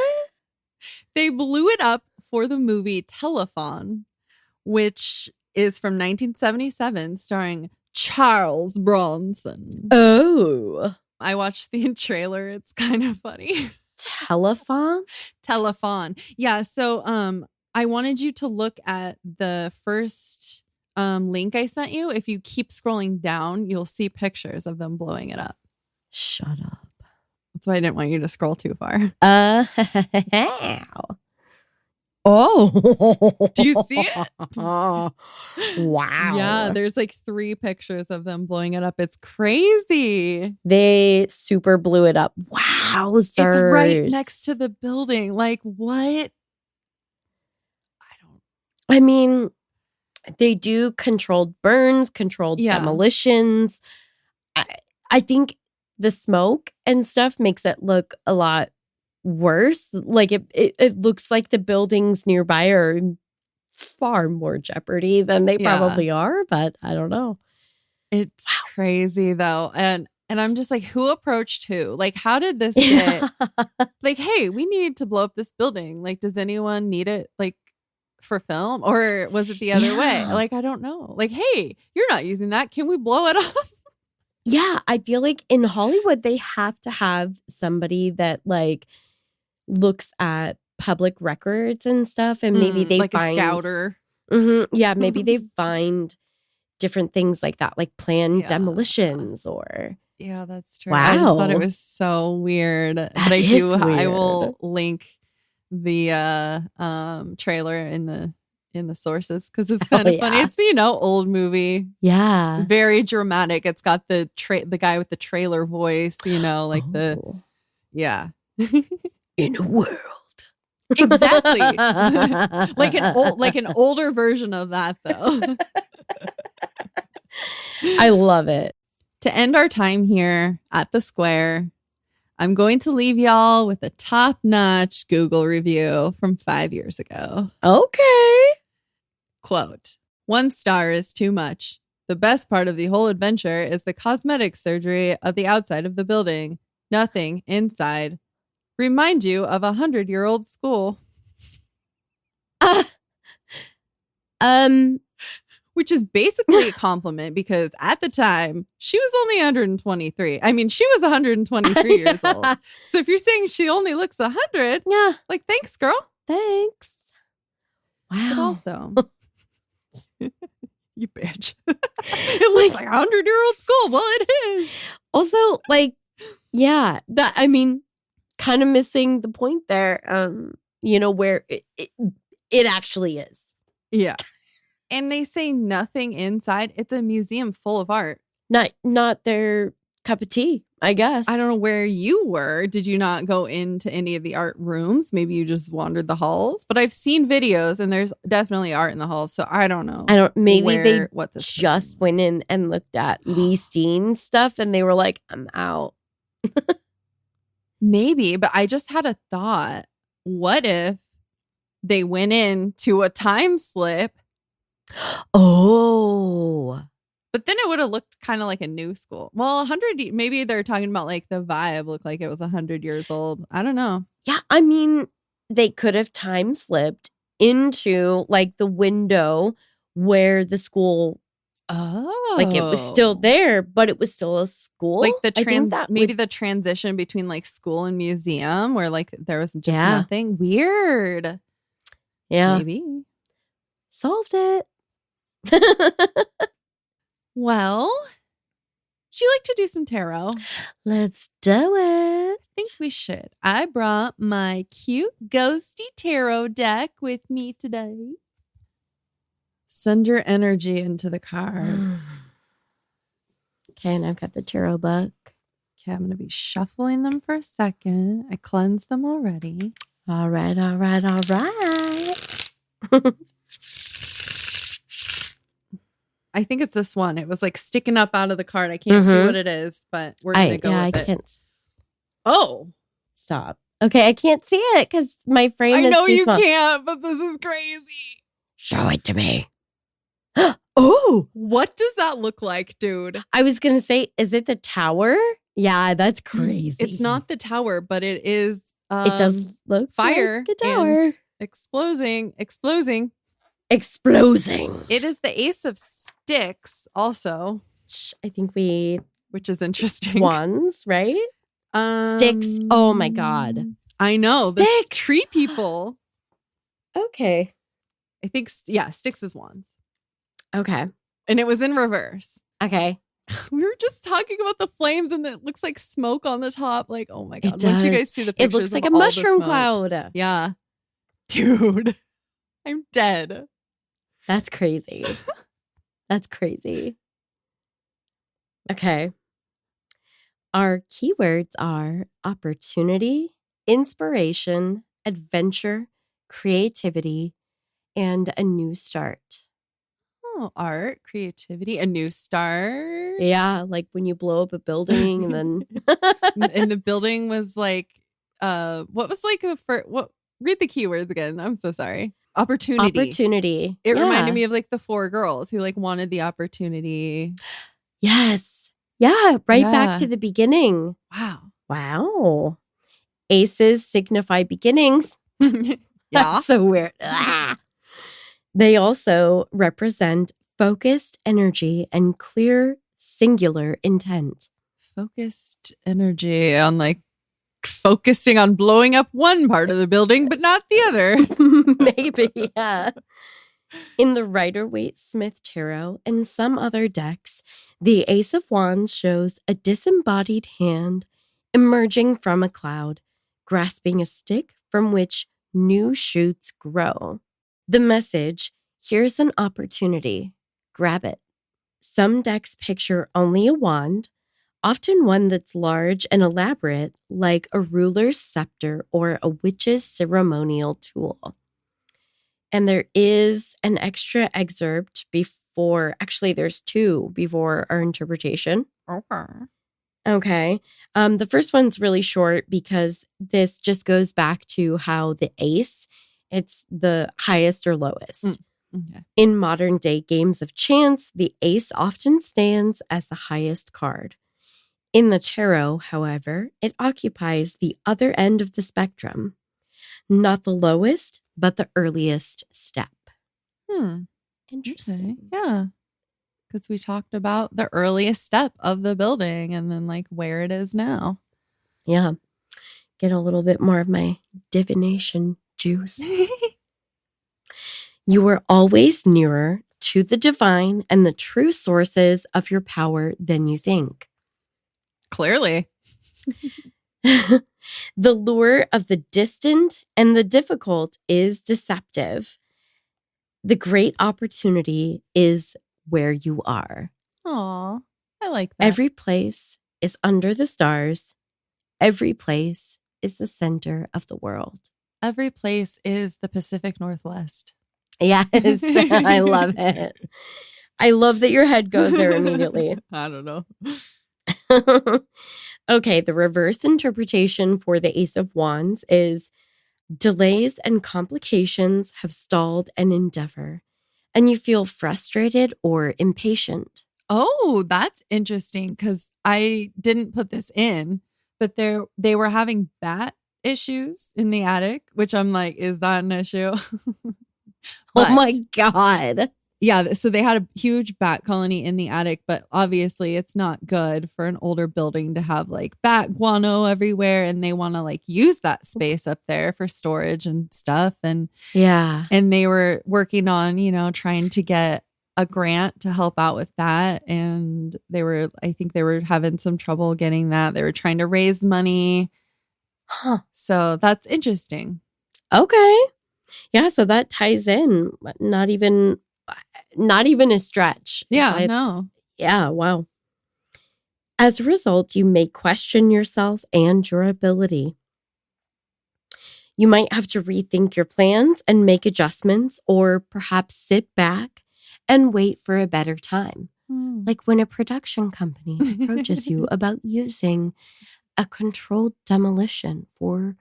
They blew it up for the movie Telephone, which is from 1977, starring Charles Bronson. Oh. I watched the trailer. It's kind of funny. Telephone? Telephone. Yeah. So I wanted you to look at the first link I sent you. If you keep scrolling down, you'll see pictures of them blowing it up. Shut up. That's why I didn't want you to scroll too far. Oh. Do you see it? Wow. Yeah, there's like 3 pictures of them blowing it up. It's crazy. They super blew it up. Wow. It's right next to the building. Like, what? I mean, they do controlled burns, controlled demolitions. I think the smoke and stuff makes it look a lot worse. Like it looks like the buildings nearby are in far more jeopardy than they probably are, but I don't know. It's crazy though. And I'm just like, who approached who? Like, how did this get like, hey, we need to blow up this building. Like, does anyone need it like for film? Or was it the other way? Like, I don't know. Like, hey, you're not using that. Can we blow it up? Yeah, I feel like in Hollywood, they have to have somebody that like looks at public records and stuff. And maybe they like find a scouter. Yeah, maybe they find different things like that, like planned demolitions or. Yeah, that's true. Wow. I just thought it was so weird. But I do. I will link the trailer in the sources because it's kind of funny. It's old movie. Yeah, very dramatic. It's got the guy with the trailer voice. In a world. Exactly. like an older version of that though. I love it. To end our time here at the Square, I'm going to leave y'all with a top-notch Google review from 5 years ago. Okay. Quote, 1 star is too much. The best part of the whole adventure is the cosmetic surgery of the outside of the building. Nothing inside. Remind you of a 100-year-old school. Which is basically a compliment because at the time, she was only 123. I mean, she was 123 years old. So if you're saying she only looks 100, yeah, like, thanks, girl. Thanks. Wow. But also, you bitch. It looks like a 100-year-old school. Well, it is. Also, like, yeah, that, I mean, kind of missing the point there, where it actually is. Yeah. And they say nothing inside. It's a museum full of art. Not their cup of tea, I guess. I don't know where you were. Did you not go into any of the art rooms? Maybe you just wandered the halls. But I've seen videos and there's definitely art in the halls. So I don't know. Maybe they just went in and looked at Lee Steen's stuff and they were like, I'm out. Maybe, but I just had a thought. What if they went into a time slip? Oh, but then it would have looked kind of like a new school. Well, 100, maybe they're talking about like the vibe looked like it was 100 years old. I don't know. Yeah, I mean, they could have time slipped into like the window where the school, like it was still there, but it was still a school. Like the transition between like school and museum where like there was just nothing. Weird. Yeah. Maybe. Solved it. Well, would you like to do some tarot? Let's do it. I think we should. I brought my cute ghosty tarot deck with me today. Send your energy into the cards. Okay, and I've got the tarot book. Okay, I'm going to be shuffling them for a second. I cleansed them already. All right. I think it's this one. It was like sticking up out of the card. I can't see what it is, but we're going to go with it. Can't. Oh. Stop. Okay, I can't see it because my frame is too small. I know you can't, but this is crazy. Show it to me. Oh, What does that look like, dude? I was going to say, is it the tower? Yeah, that's crazy. It's not the tower, but it is It does look fire like a tower. and exploding. Exploding. It is the Ace of Sticks also, I think we which is interesting. wands, right? Sticks. Oh my God. I know. the Sticks. Tree people. Okay. I think, Sticks is wands. Okay. And it was in reverse. Okay. We were just talking about the flames and it looks like smoke on the top. Like, oh my God. It Once you does. guys see the It pictures, looks like of a all the mushroom smoke. cloud. Yeah. Dude, I'm dead. That's crazy. That's crazy. Okay. Our keywords are opportunity, inspiration, adventure, creativity, and a new start. Oh, art, creativity, a new start. Yeah, like when you blow up a building and then And the building was like, what was like the first, read the keywords again. I'm so sorry. Opportunity. opportunity. It Yeah. reminded me of like the 4 girls who like wanted the opportunity. Yes. Yeah, right Yeah. back to the beginning. Wow. Wow. Aces signify beginnings. Yeah. That's so weird. Ah. They also represent focused energy and clear, singular intent. Focused energy on like focusing on blowing up one part of the building, but not the other. Maybe, yeah. In the Rider-Waite-Smith Tarot and some other decks, the Ace of Wands shows a disembodied hand emerging from a cloud, grasping a stick from which new shoots grow. The message, here's an opportunity, grab it. Some decks picture only a wand, often one that's large and elaborate, like a ruler's scepter or a witch's ceremonial tool. And there is an extra excerpt before, actually, there's 2 before our interpretation. Okay. The first one's really short because this just goes back to how the ace, it's the highest or lowest. Okay. In modern day games of chance, the ace often stands as the highest card. In the tarot, however, it occupies the other end of the spectrum. Not the lowest, but the earliest step. Interesting. Okay. Yeah. Because we talked about the earliest step of the building and then like where it is now. Yeah. Get a little bit more of my divination juice. You are always nearer to the divine and the true sources of your power than you think. Clearly. The lure of the distant and the difficult is deceptive. The great opportunity is where you are. Aw, I like that. Every place is under the stars. Every place is the center of the world. Every place is the Pacific Northwest. Yes, I love it. I love that your head goes there immediately. I don't know. Okay, the reverse interpretation for the Ace of Wands is delays and complications have stalled an endeavor, and you feel frustrated or impatient. Oh, that's interesting because I didn't put this in, but they were having bat issues in the attic, which I'm like, is that an issue? Oh my But- God. Yeah, so they had a huge bat colony in the attic, but obviously it's not good for an older building to have like bat guano everywhere, and they want to like use that space up there for storage and stuff. And Yeah. they were working on, trying to get a grant to help out with that, and I think they were having some trouble getting that. They were trying to raise money. Huh. So that's interesting. Okay. Yeah, so that ties in. Not even a stretch. Yeah, It's- no. Yeah, wow. As a result, you may question yourself and your ability. You might have to rethink your plans and make adjustments, or perhaps sit back and wait for a better time. Like when a production company approaches you about using a controlled demolition for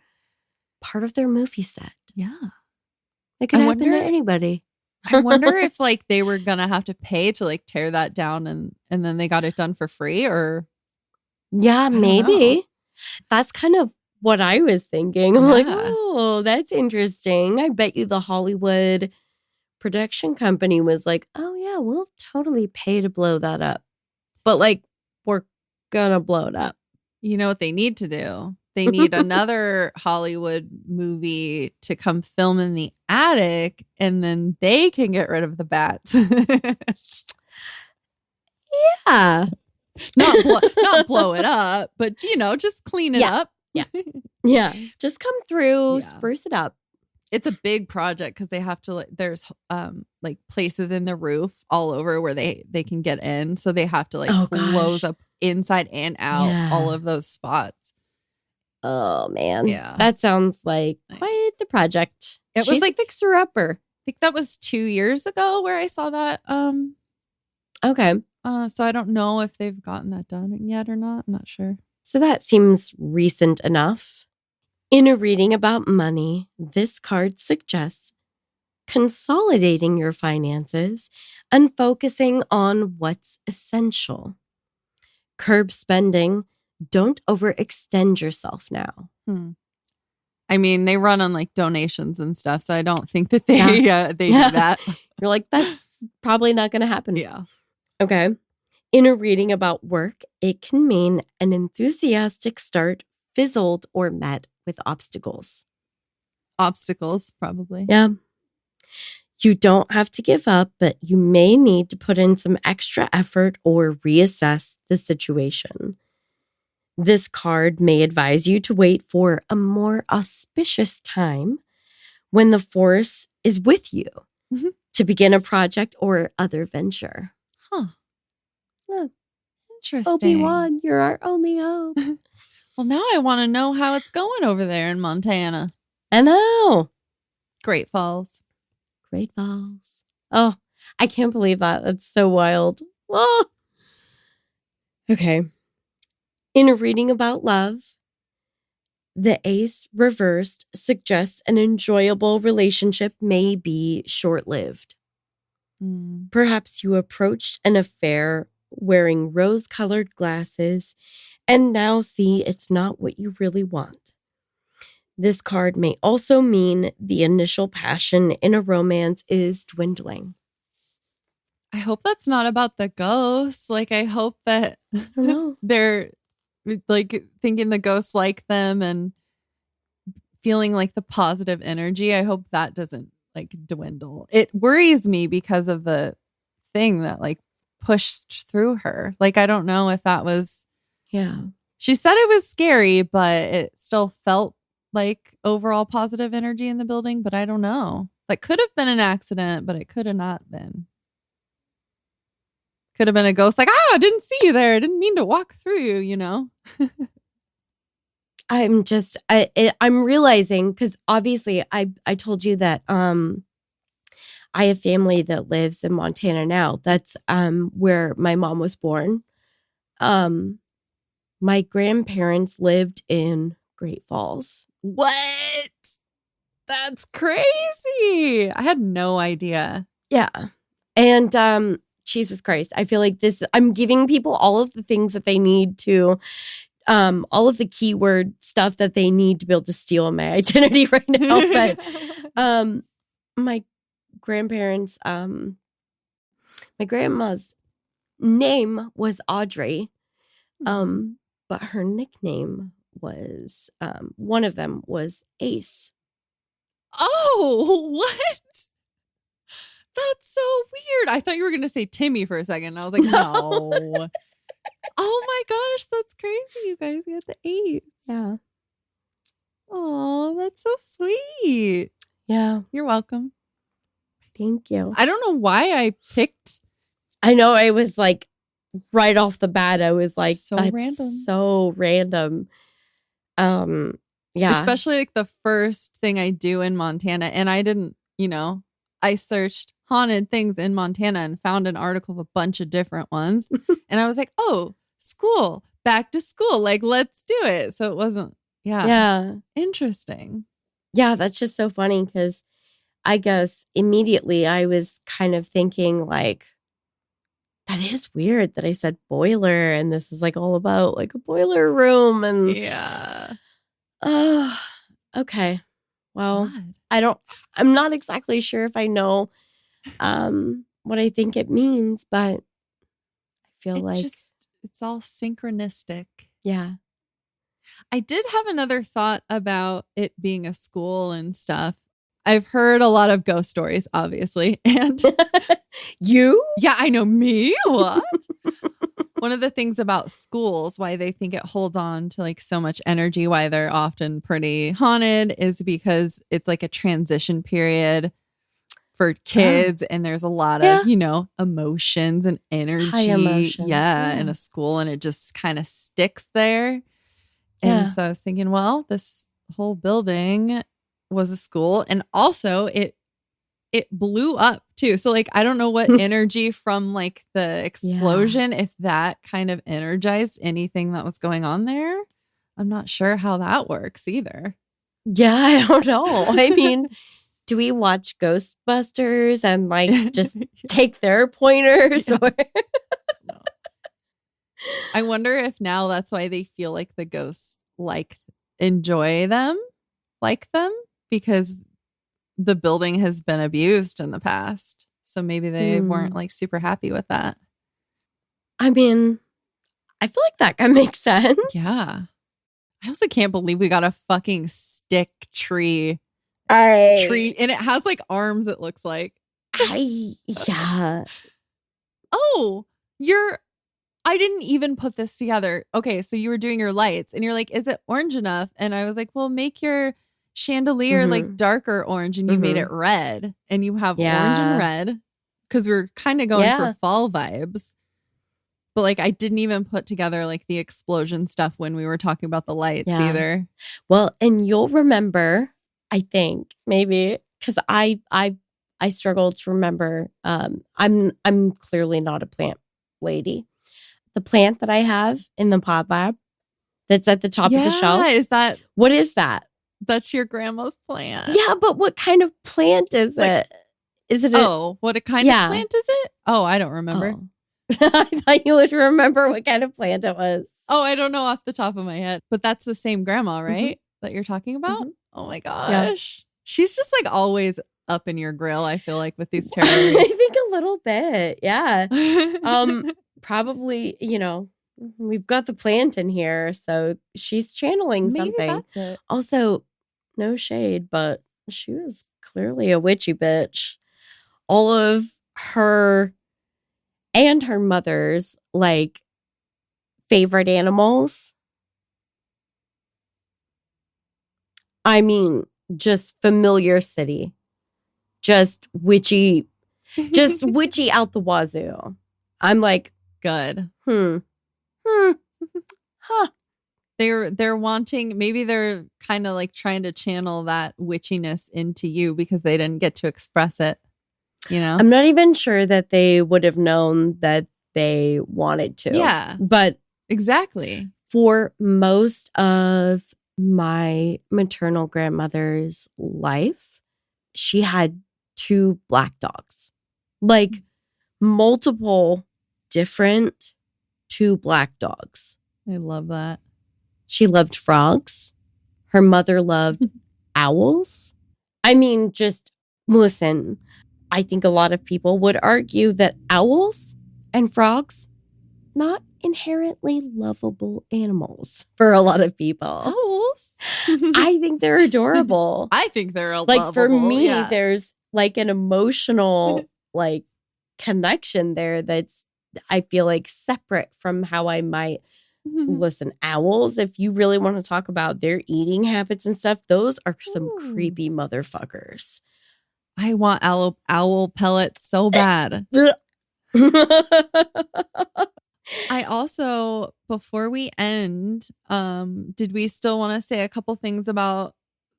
part of their movie set. Yeah. It could I happen to wonder- anybody. I wonder if like they were gonna have to pay to like tear that down and then they got it done for free, or Yeah, don't maybe. know. That's kind of what I was thinking. I'm like, Yeah. oh, that's interesting. I bet you the Hollywood production company was like, oh, yeah, we'll totally pay to blow that up. But like, we're gonna blow it up. You know what they need to do? They need another Hollywood movie to come film in the attic, and then they can get rid of the bats. Yeah. not blow it up, but just clean it Yeah. up. Yeah. Just come through, Yeah. spruce it up. It's a big project because they have to there's like places in the roof all over where they can get in, so they have to like Oh, close gosh. up inside and out Yeah. all of those spots. Oh, man. Yeah. That sounds like quite the project. It was She's like- a fixer-upper. I think that was 2 years ago where I saw that. Okay. So I don't know if they've gotten that done yet or not. I'm not sure. So that seems recent enough. In a reading about money, this card suggests consolidating your finances and focusing on what's essential. Curb spending. Don't overextend yourself now. I mean, they run on like donations and stuff, so I don't think that they they do that. You're like, that's probably not going to happen. Yeah. Okay. In a reading about work, it can mean an enthusiastic start fizzled or met with obstacles. Obstacles, probably. Yeah. You don't have to give up, but you may need to put in some extra effort or reassess the situation. This card may advise you to wait for a more auspicious time when the force is with you Mhm. to begin a project or other venture. Interesting. Obi-Wan, you're our only hope. Well, now I want to know how it's going over there in Montana. I know. Great Falls. Great Falls. Oh, I can't believe that. That's so wild. Oh. Okay. In a reading about love, the ace reversed suggests an enjoyable relationship may be short-lived. Perhaps you approached an affair wearing rose-colored glasses and now see it's not what you really want. This card may also mean the initial passion in a romance is dwindling. I hope that's not about the ghosts. Like, I hope that I don't know. they're like thinking the ghosts like them and feeling like the positive energy. I hope that doesn't like dwindle. It worries me because of the thing that like pushed through her. Like, I don't know if that was, Yeah. she said it was scary, but it still felt like overall positive energy in the building. But I don't know. That could have been an accident, but it could have not been. Could have been a ghost like, I didn't see you there. I didn't mean to walk through you, you know? I'm realizing, because obviously I told you that I have family that lives in Montana now. That's where my mom was born. My grandparents lived in Great Falls. What? That's crazy. I had no idea. Yeah. And Jesus Christ, I feel like I'm giving people all of the things that they need to, all of the keyword stuff that they need to be able to steal my identity right now. But my grandparents, my grandma's name was Audrey, but her nickname was, one of them was Ace. Oh, what? That's so weird. I thought you were going to say Timmy for a second. I was like, no. Oh my gosh, that's crazy. You guys got the 8. Yeah. Oh, that's so sweet. Yeah. You're welcome. Thank you. I don't know why I picked. I know, I was like, right off the bat, I was like, So that's random. so random. Yeah. Especially like the first thing I do in Montana. And I didn't, I searched haunted things in Montana and found an article of a bunch of different ones. And I was like, oh, school, back to school. Like, let's do it. So it wasn't, Yeah. interesting. Yeah, that's just so funny because I guess immediately I was kind of thinking like, that is weird that I said boiler and this is like all about like a boiler room and Yeah. Okay. Well, God. I'm not exactly sure if I know what I think it means, but I feel like It's all synchronistic. yeah. I did have another thought about it being a school and stuff. I've heard a lot of ghost stories, obviously. And You? yeah, I know me. What? One of the things about schools, why they think it holds on to like so much energy, why they're often pretty haunted, is because it's like a transition period for kids. And there's a lot of, emotions and energy. High emotions. Yeah, Yeah. in a school. And it just kind of sticks there. Yeah. And so I was thinking, well, this whole building was a school. And also it blew up too. So like, I don't know what energy from like the explosion, if that kind of energized anything that was going on there. I'm not sure how that works either. Yeah, I don't know. I mean, do we watch Ghostbusters and like just take their pointers? Yeah. Or No. I wonder if now that's why they feel like the ghosts enjoy them, like them, because the building has been abused in the past. So maybe they weren't like super happy with that. I mean, I feel like that can make sense. Yeah. I also can't believe we got a fucking stick tree. Tree. And it has like arms, it looks like. Yeah. Oh, I didn't even put this together. Okay, so you were doing your lights and you're like, is it orange enough? And I was like, well, make your chandelier like darker orange, and you made it red, and you have orange and red because we're kind of going for fall vibes. But like, I didn't even put together like the explosion stuff when we were talking about the lights either. Well, and you'll remember, I think maybe because I struggled to remember. I'm clearly not a plant lady. The plant that I have in the pod lab that's at the top of the shelf. What is that? That's your grandma's plant. Yeah, but what kind of plant is it? Is it what kind of plant is it? Oh, I don't remember. Oh. I thought you would remember what kind of plant it was. Oh, I don't know off the top of my head. But that's the same grandma, right? That you're talking about? Oh my gosh. Yeah. She's just like always up in your grill, I feel like, with these terror. I think a little bit. Yeah. Probably, we've got the plant in here, so she's channeling something. That's it. Also, no shade, but she was clearly a witchy bitch. All of her and her mother's like favorite animals. I mean, just familiar city. Just witchy out the wazoo. I'm like, good. Huh. They're wanting, maybe they're kind of like trying to channel that witchiness into you because they didn't get to express it, I'm not even sure that they would have known that they wanted to. Yeah. But exactly. For most of my maternal grandmother's life, she had 2 black dogs. Like multiple different 2 black dogs. I love that. She loved frogs. Her mother loved owls. I mean, just listen, I think a lot of people would argue that owls and frogs, not inherently lovable animals for a lot of people. Owls? I think they're adorable. I think they're like for me, there's like an emotional like connection there that's, I feel like, separate from how I might listen. Owls, if you really want to talk about their eating habits and stuff, those are some creepy motherfuckers. I want owl pellets so bad. I also, before we end, did we still want to say a couple things about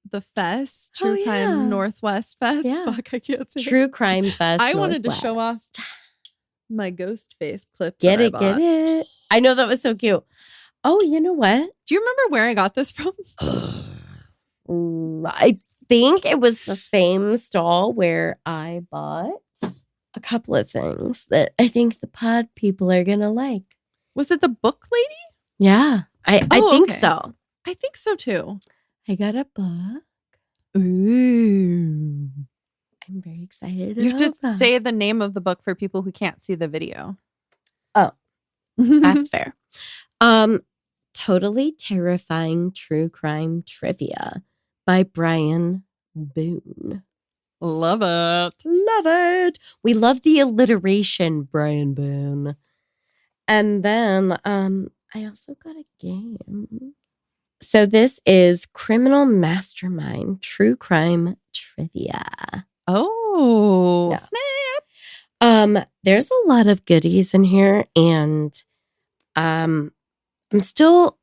the fest? True Crime Northwest Fest? Yeah. Fuck, I can't say True Crime Fest. I wanted to show off my ghost face clip. Get it. I know that was so cute. Oh, you know what? Do you remember where I got this from? I think it was the same stall where I bought a couple of things that I think the pod people are going to like. Was it the book lady? Yeah, I Oh, think okay. so. I think so too. I got a book. Ooh. I'm very excited. You have to about that. say the name of the book for people who can't see the video. Oh. That's fair. Totally Terrifying True Crime Trivia by Brian Boone. Love it. Love it. We love the alliteration, Brian Boone. And then I also got a game. So this is Criminal Mastermind True Crime Trivia. Oh, Yeah. snap. There's a lot of goodies in here, and I'm still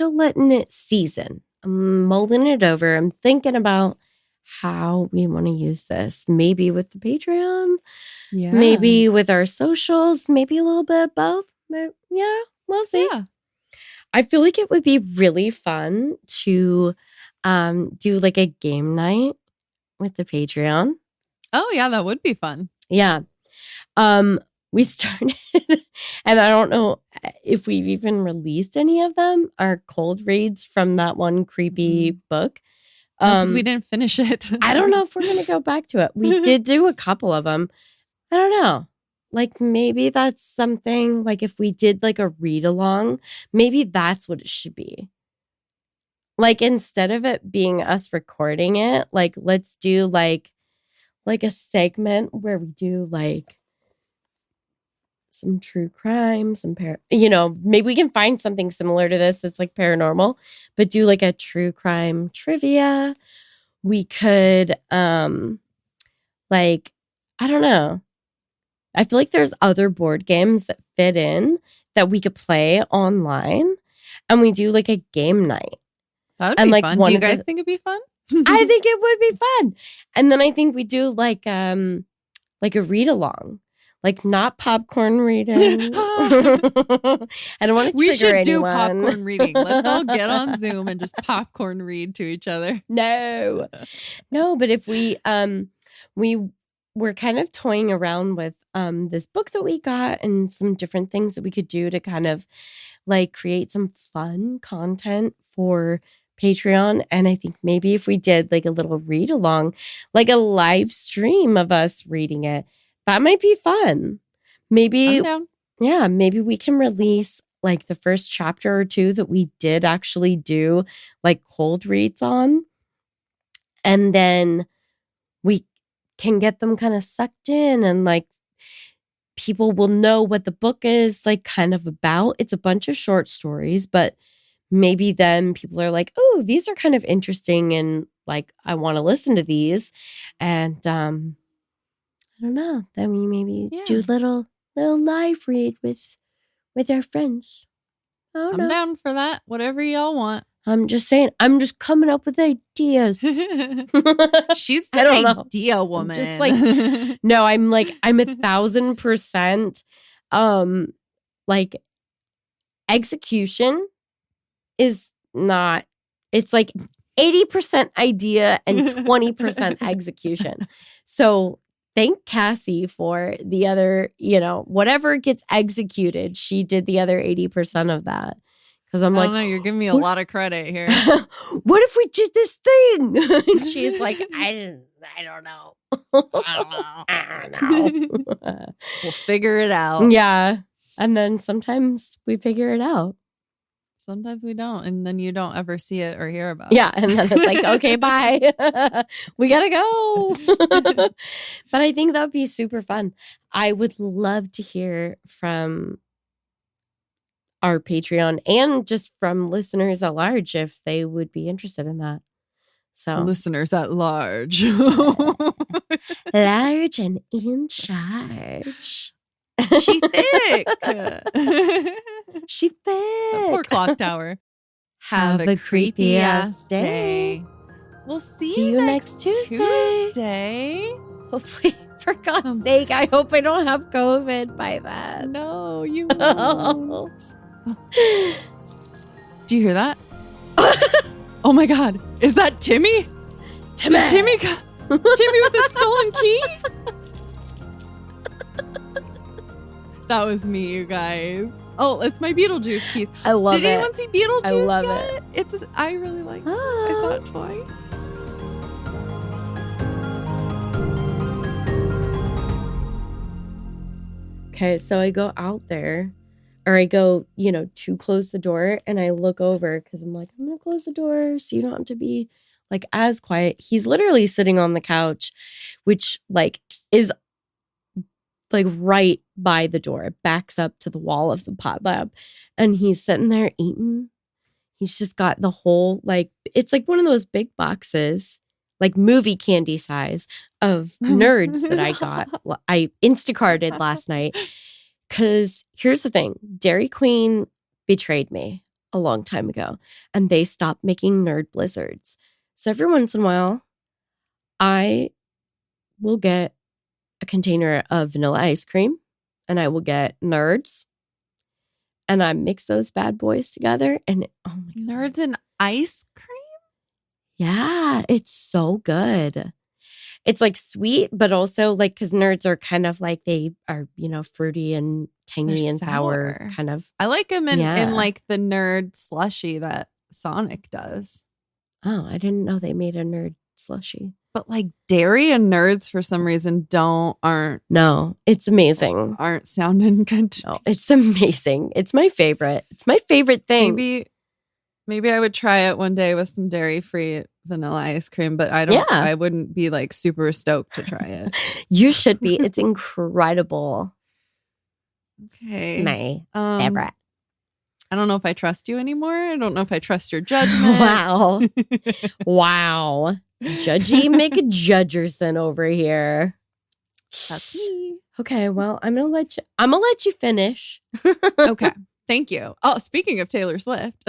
letting it season. I'm mulling it over. I'm thinking about how we want to use this. Maybe with the Patreon, Yeah. maybe with our socials, maybe a little bit of both. Yeah, we'll see. Yeah. I feel like it would be really fun to do like a game night with the Patreon. Oh, yeah, that would be fun. Yeah. We started, and I don't know if we've even released any of them, our cold reads from that one creepy book. Because we didn't finish it. I don't know if we're going to go back to it. We did do a couple of them. I don't know. Like maybe that's something, like if we did like a read along, maybe that's what it should be. Like instead of it being us recording it, like let's do like a segment where we do like some true crime, some maybe we can find something similar to this. It's like paranormal, but do like a true crime trivia. We could, like, I don't know. I feel like there's other board games that fit in that we could play online, and we do like a game night. That would And, be like, fun. one Do you of guys the- think it'd be fun? I think it would be fun. And then I think we do like a read along, like not popcorn reading. I don't want to We trigger should do anyone. popcorn reading. Let's all get on Zoom and just popcorn read to each other. No, but if we were kind of toying around with this book that we got and some different things that we could do to kind of like create some fun content for Patreon. And I think maybe if we did like a little read along, like a live stream of us reading it, that might be fun. Maybe, I'm down. yeah, maybe we can release like the first chapter or two that we did actually do like cold reads on. And then we can get them kind of sucked in, and like people will know what the book is like kind of about. It's a bunch of short stories, but maybe then people are like, oh, these are kind of interesting, and like I want to listen to these. And I don't know. Then we maybe do little live read with our friends. I don't I'm know. down for that. Whatever y'all want. I'm just saying. I'm just coming up with ideas. She's I don't the know. idea woman. Just like no, I'm 1,000%. Like execution is not. It's like 80% idea and 20% execution. So thank Cassie for the other, whatever gets executed, she did the other 80% of that. Because I'm I like, don't know, you're giving me a lot of credit here. what if we did this thing? And she's like, I don't know. I don't know. We'll figure it out. Yeah. And then sometimes we figure it out. Sometimes we don't. And then you don't ever see it or hear about it. Yeah. And then it's like, okay, bye. We got to go. But I think that would be super fun. I would love to hear from our Patreon and just from listeners at large if they would be interested in that. So Listeners at large. large and in charge. She thick. She thick. Poor clock tower. Have a creepy ass day. We'll see See you you next next Tuesday. Tuesday. Hopefully, for God's sake, I hope I don't have COVID by then. No, you won't. Do you hear that? Oh my God. Is that Timmy? Timmy. Timmy with the stolen keys? That was me, you guys. Oh, it's my Beetlejuice keys. I love Did it. anyone see Beetlejuice I love yet? I really like it. I saw it twice. Okay, so I go out there, or I go, to close the door, and I look over because I'm like, I'm going to close the door so you don't have to be like as quiet. He's literally sitting on the couch, which is right by the door. It backs up to the wall of the pod lab, and he's sitting there eating. He's just got the whole, it's like one of those big boxes, like movie candy size of Nerds that I got. I Instacarted last night. Because here's the thing. Dairy Queen betrayed me a long time ago, and they stopped making Nerd Blizzards. So every once in a while, I will get a container of vanilla ice cream, and I will get Nerds, and I mix those bad boys together, and oh my God. Nerds and ice cream? Yeah, it's so good. It's sweet, but also because Nerds are kind of they are, fruity and tangy They're and sour sour. kind of. I like them in Yeah. the nerd slushy that Sonic does. Oh, I didn't know they made a Nerd slushie. But dairy and nerds for some reason aren't No, it's amazing. sounding good to No, me. it's amazing. It's my favorite. It's my favorite thing. Maybe I would try it one day with some dairy-free vanilla ice cream, but Yeah. I wouldn't be super stoked to try it. You should be. It's incredible. Okay. My Um, favorite. I don't know if I trust you anymore. I don't know if I trust your judgment. Wow. Wow. Judgy McJudgerson over here. That's me. Okay, well, I'm gonna let you finish. Okay. Thank you. Oh, speaking of Taylor Swift.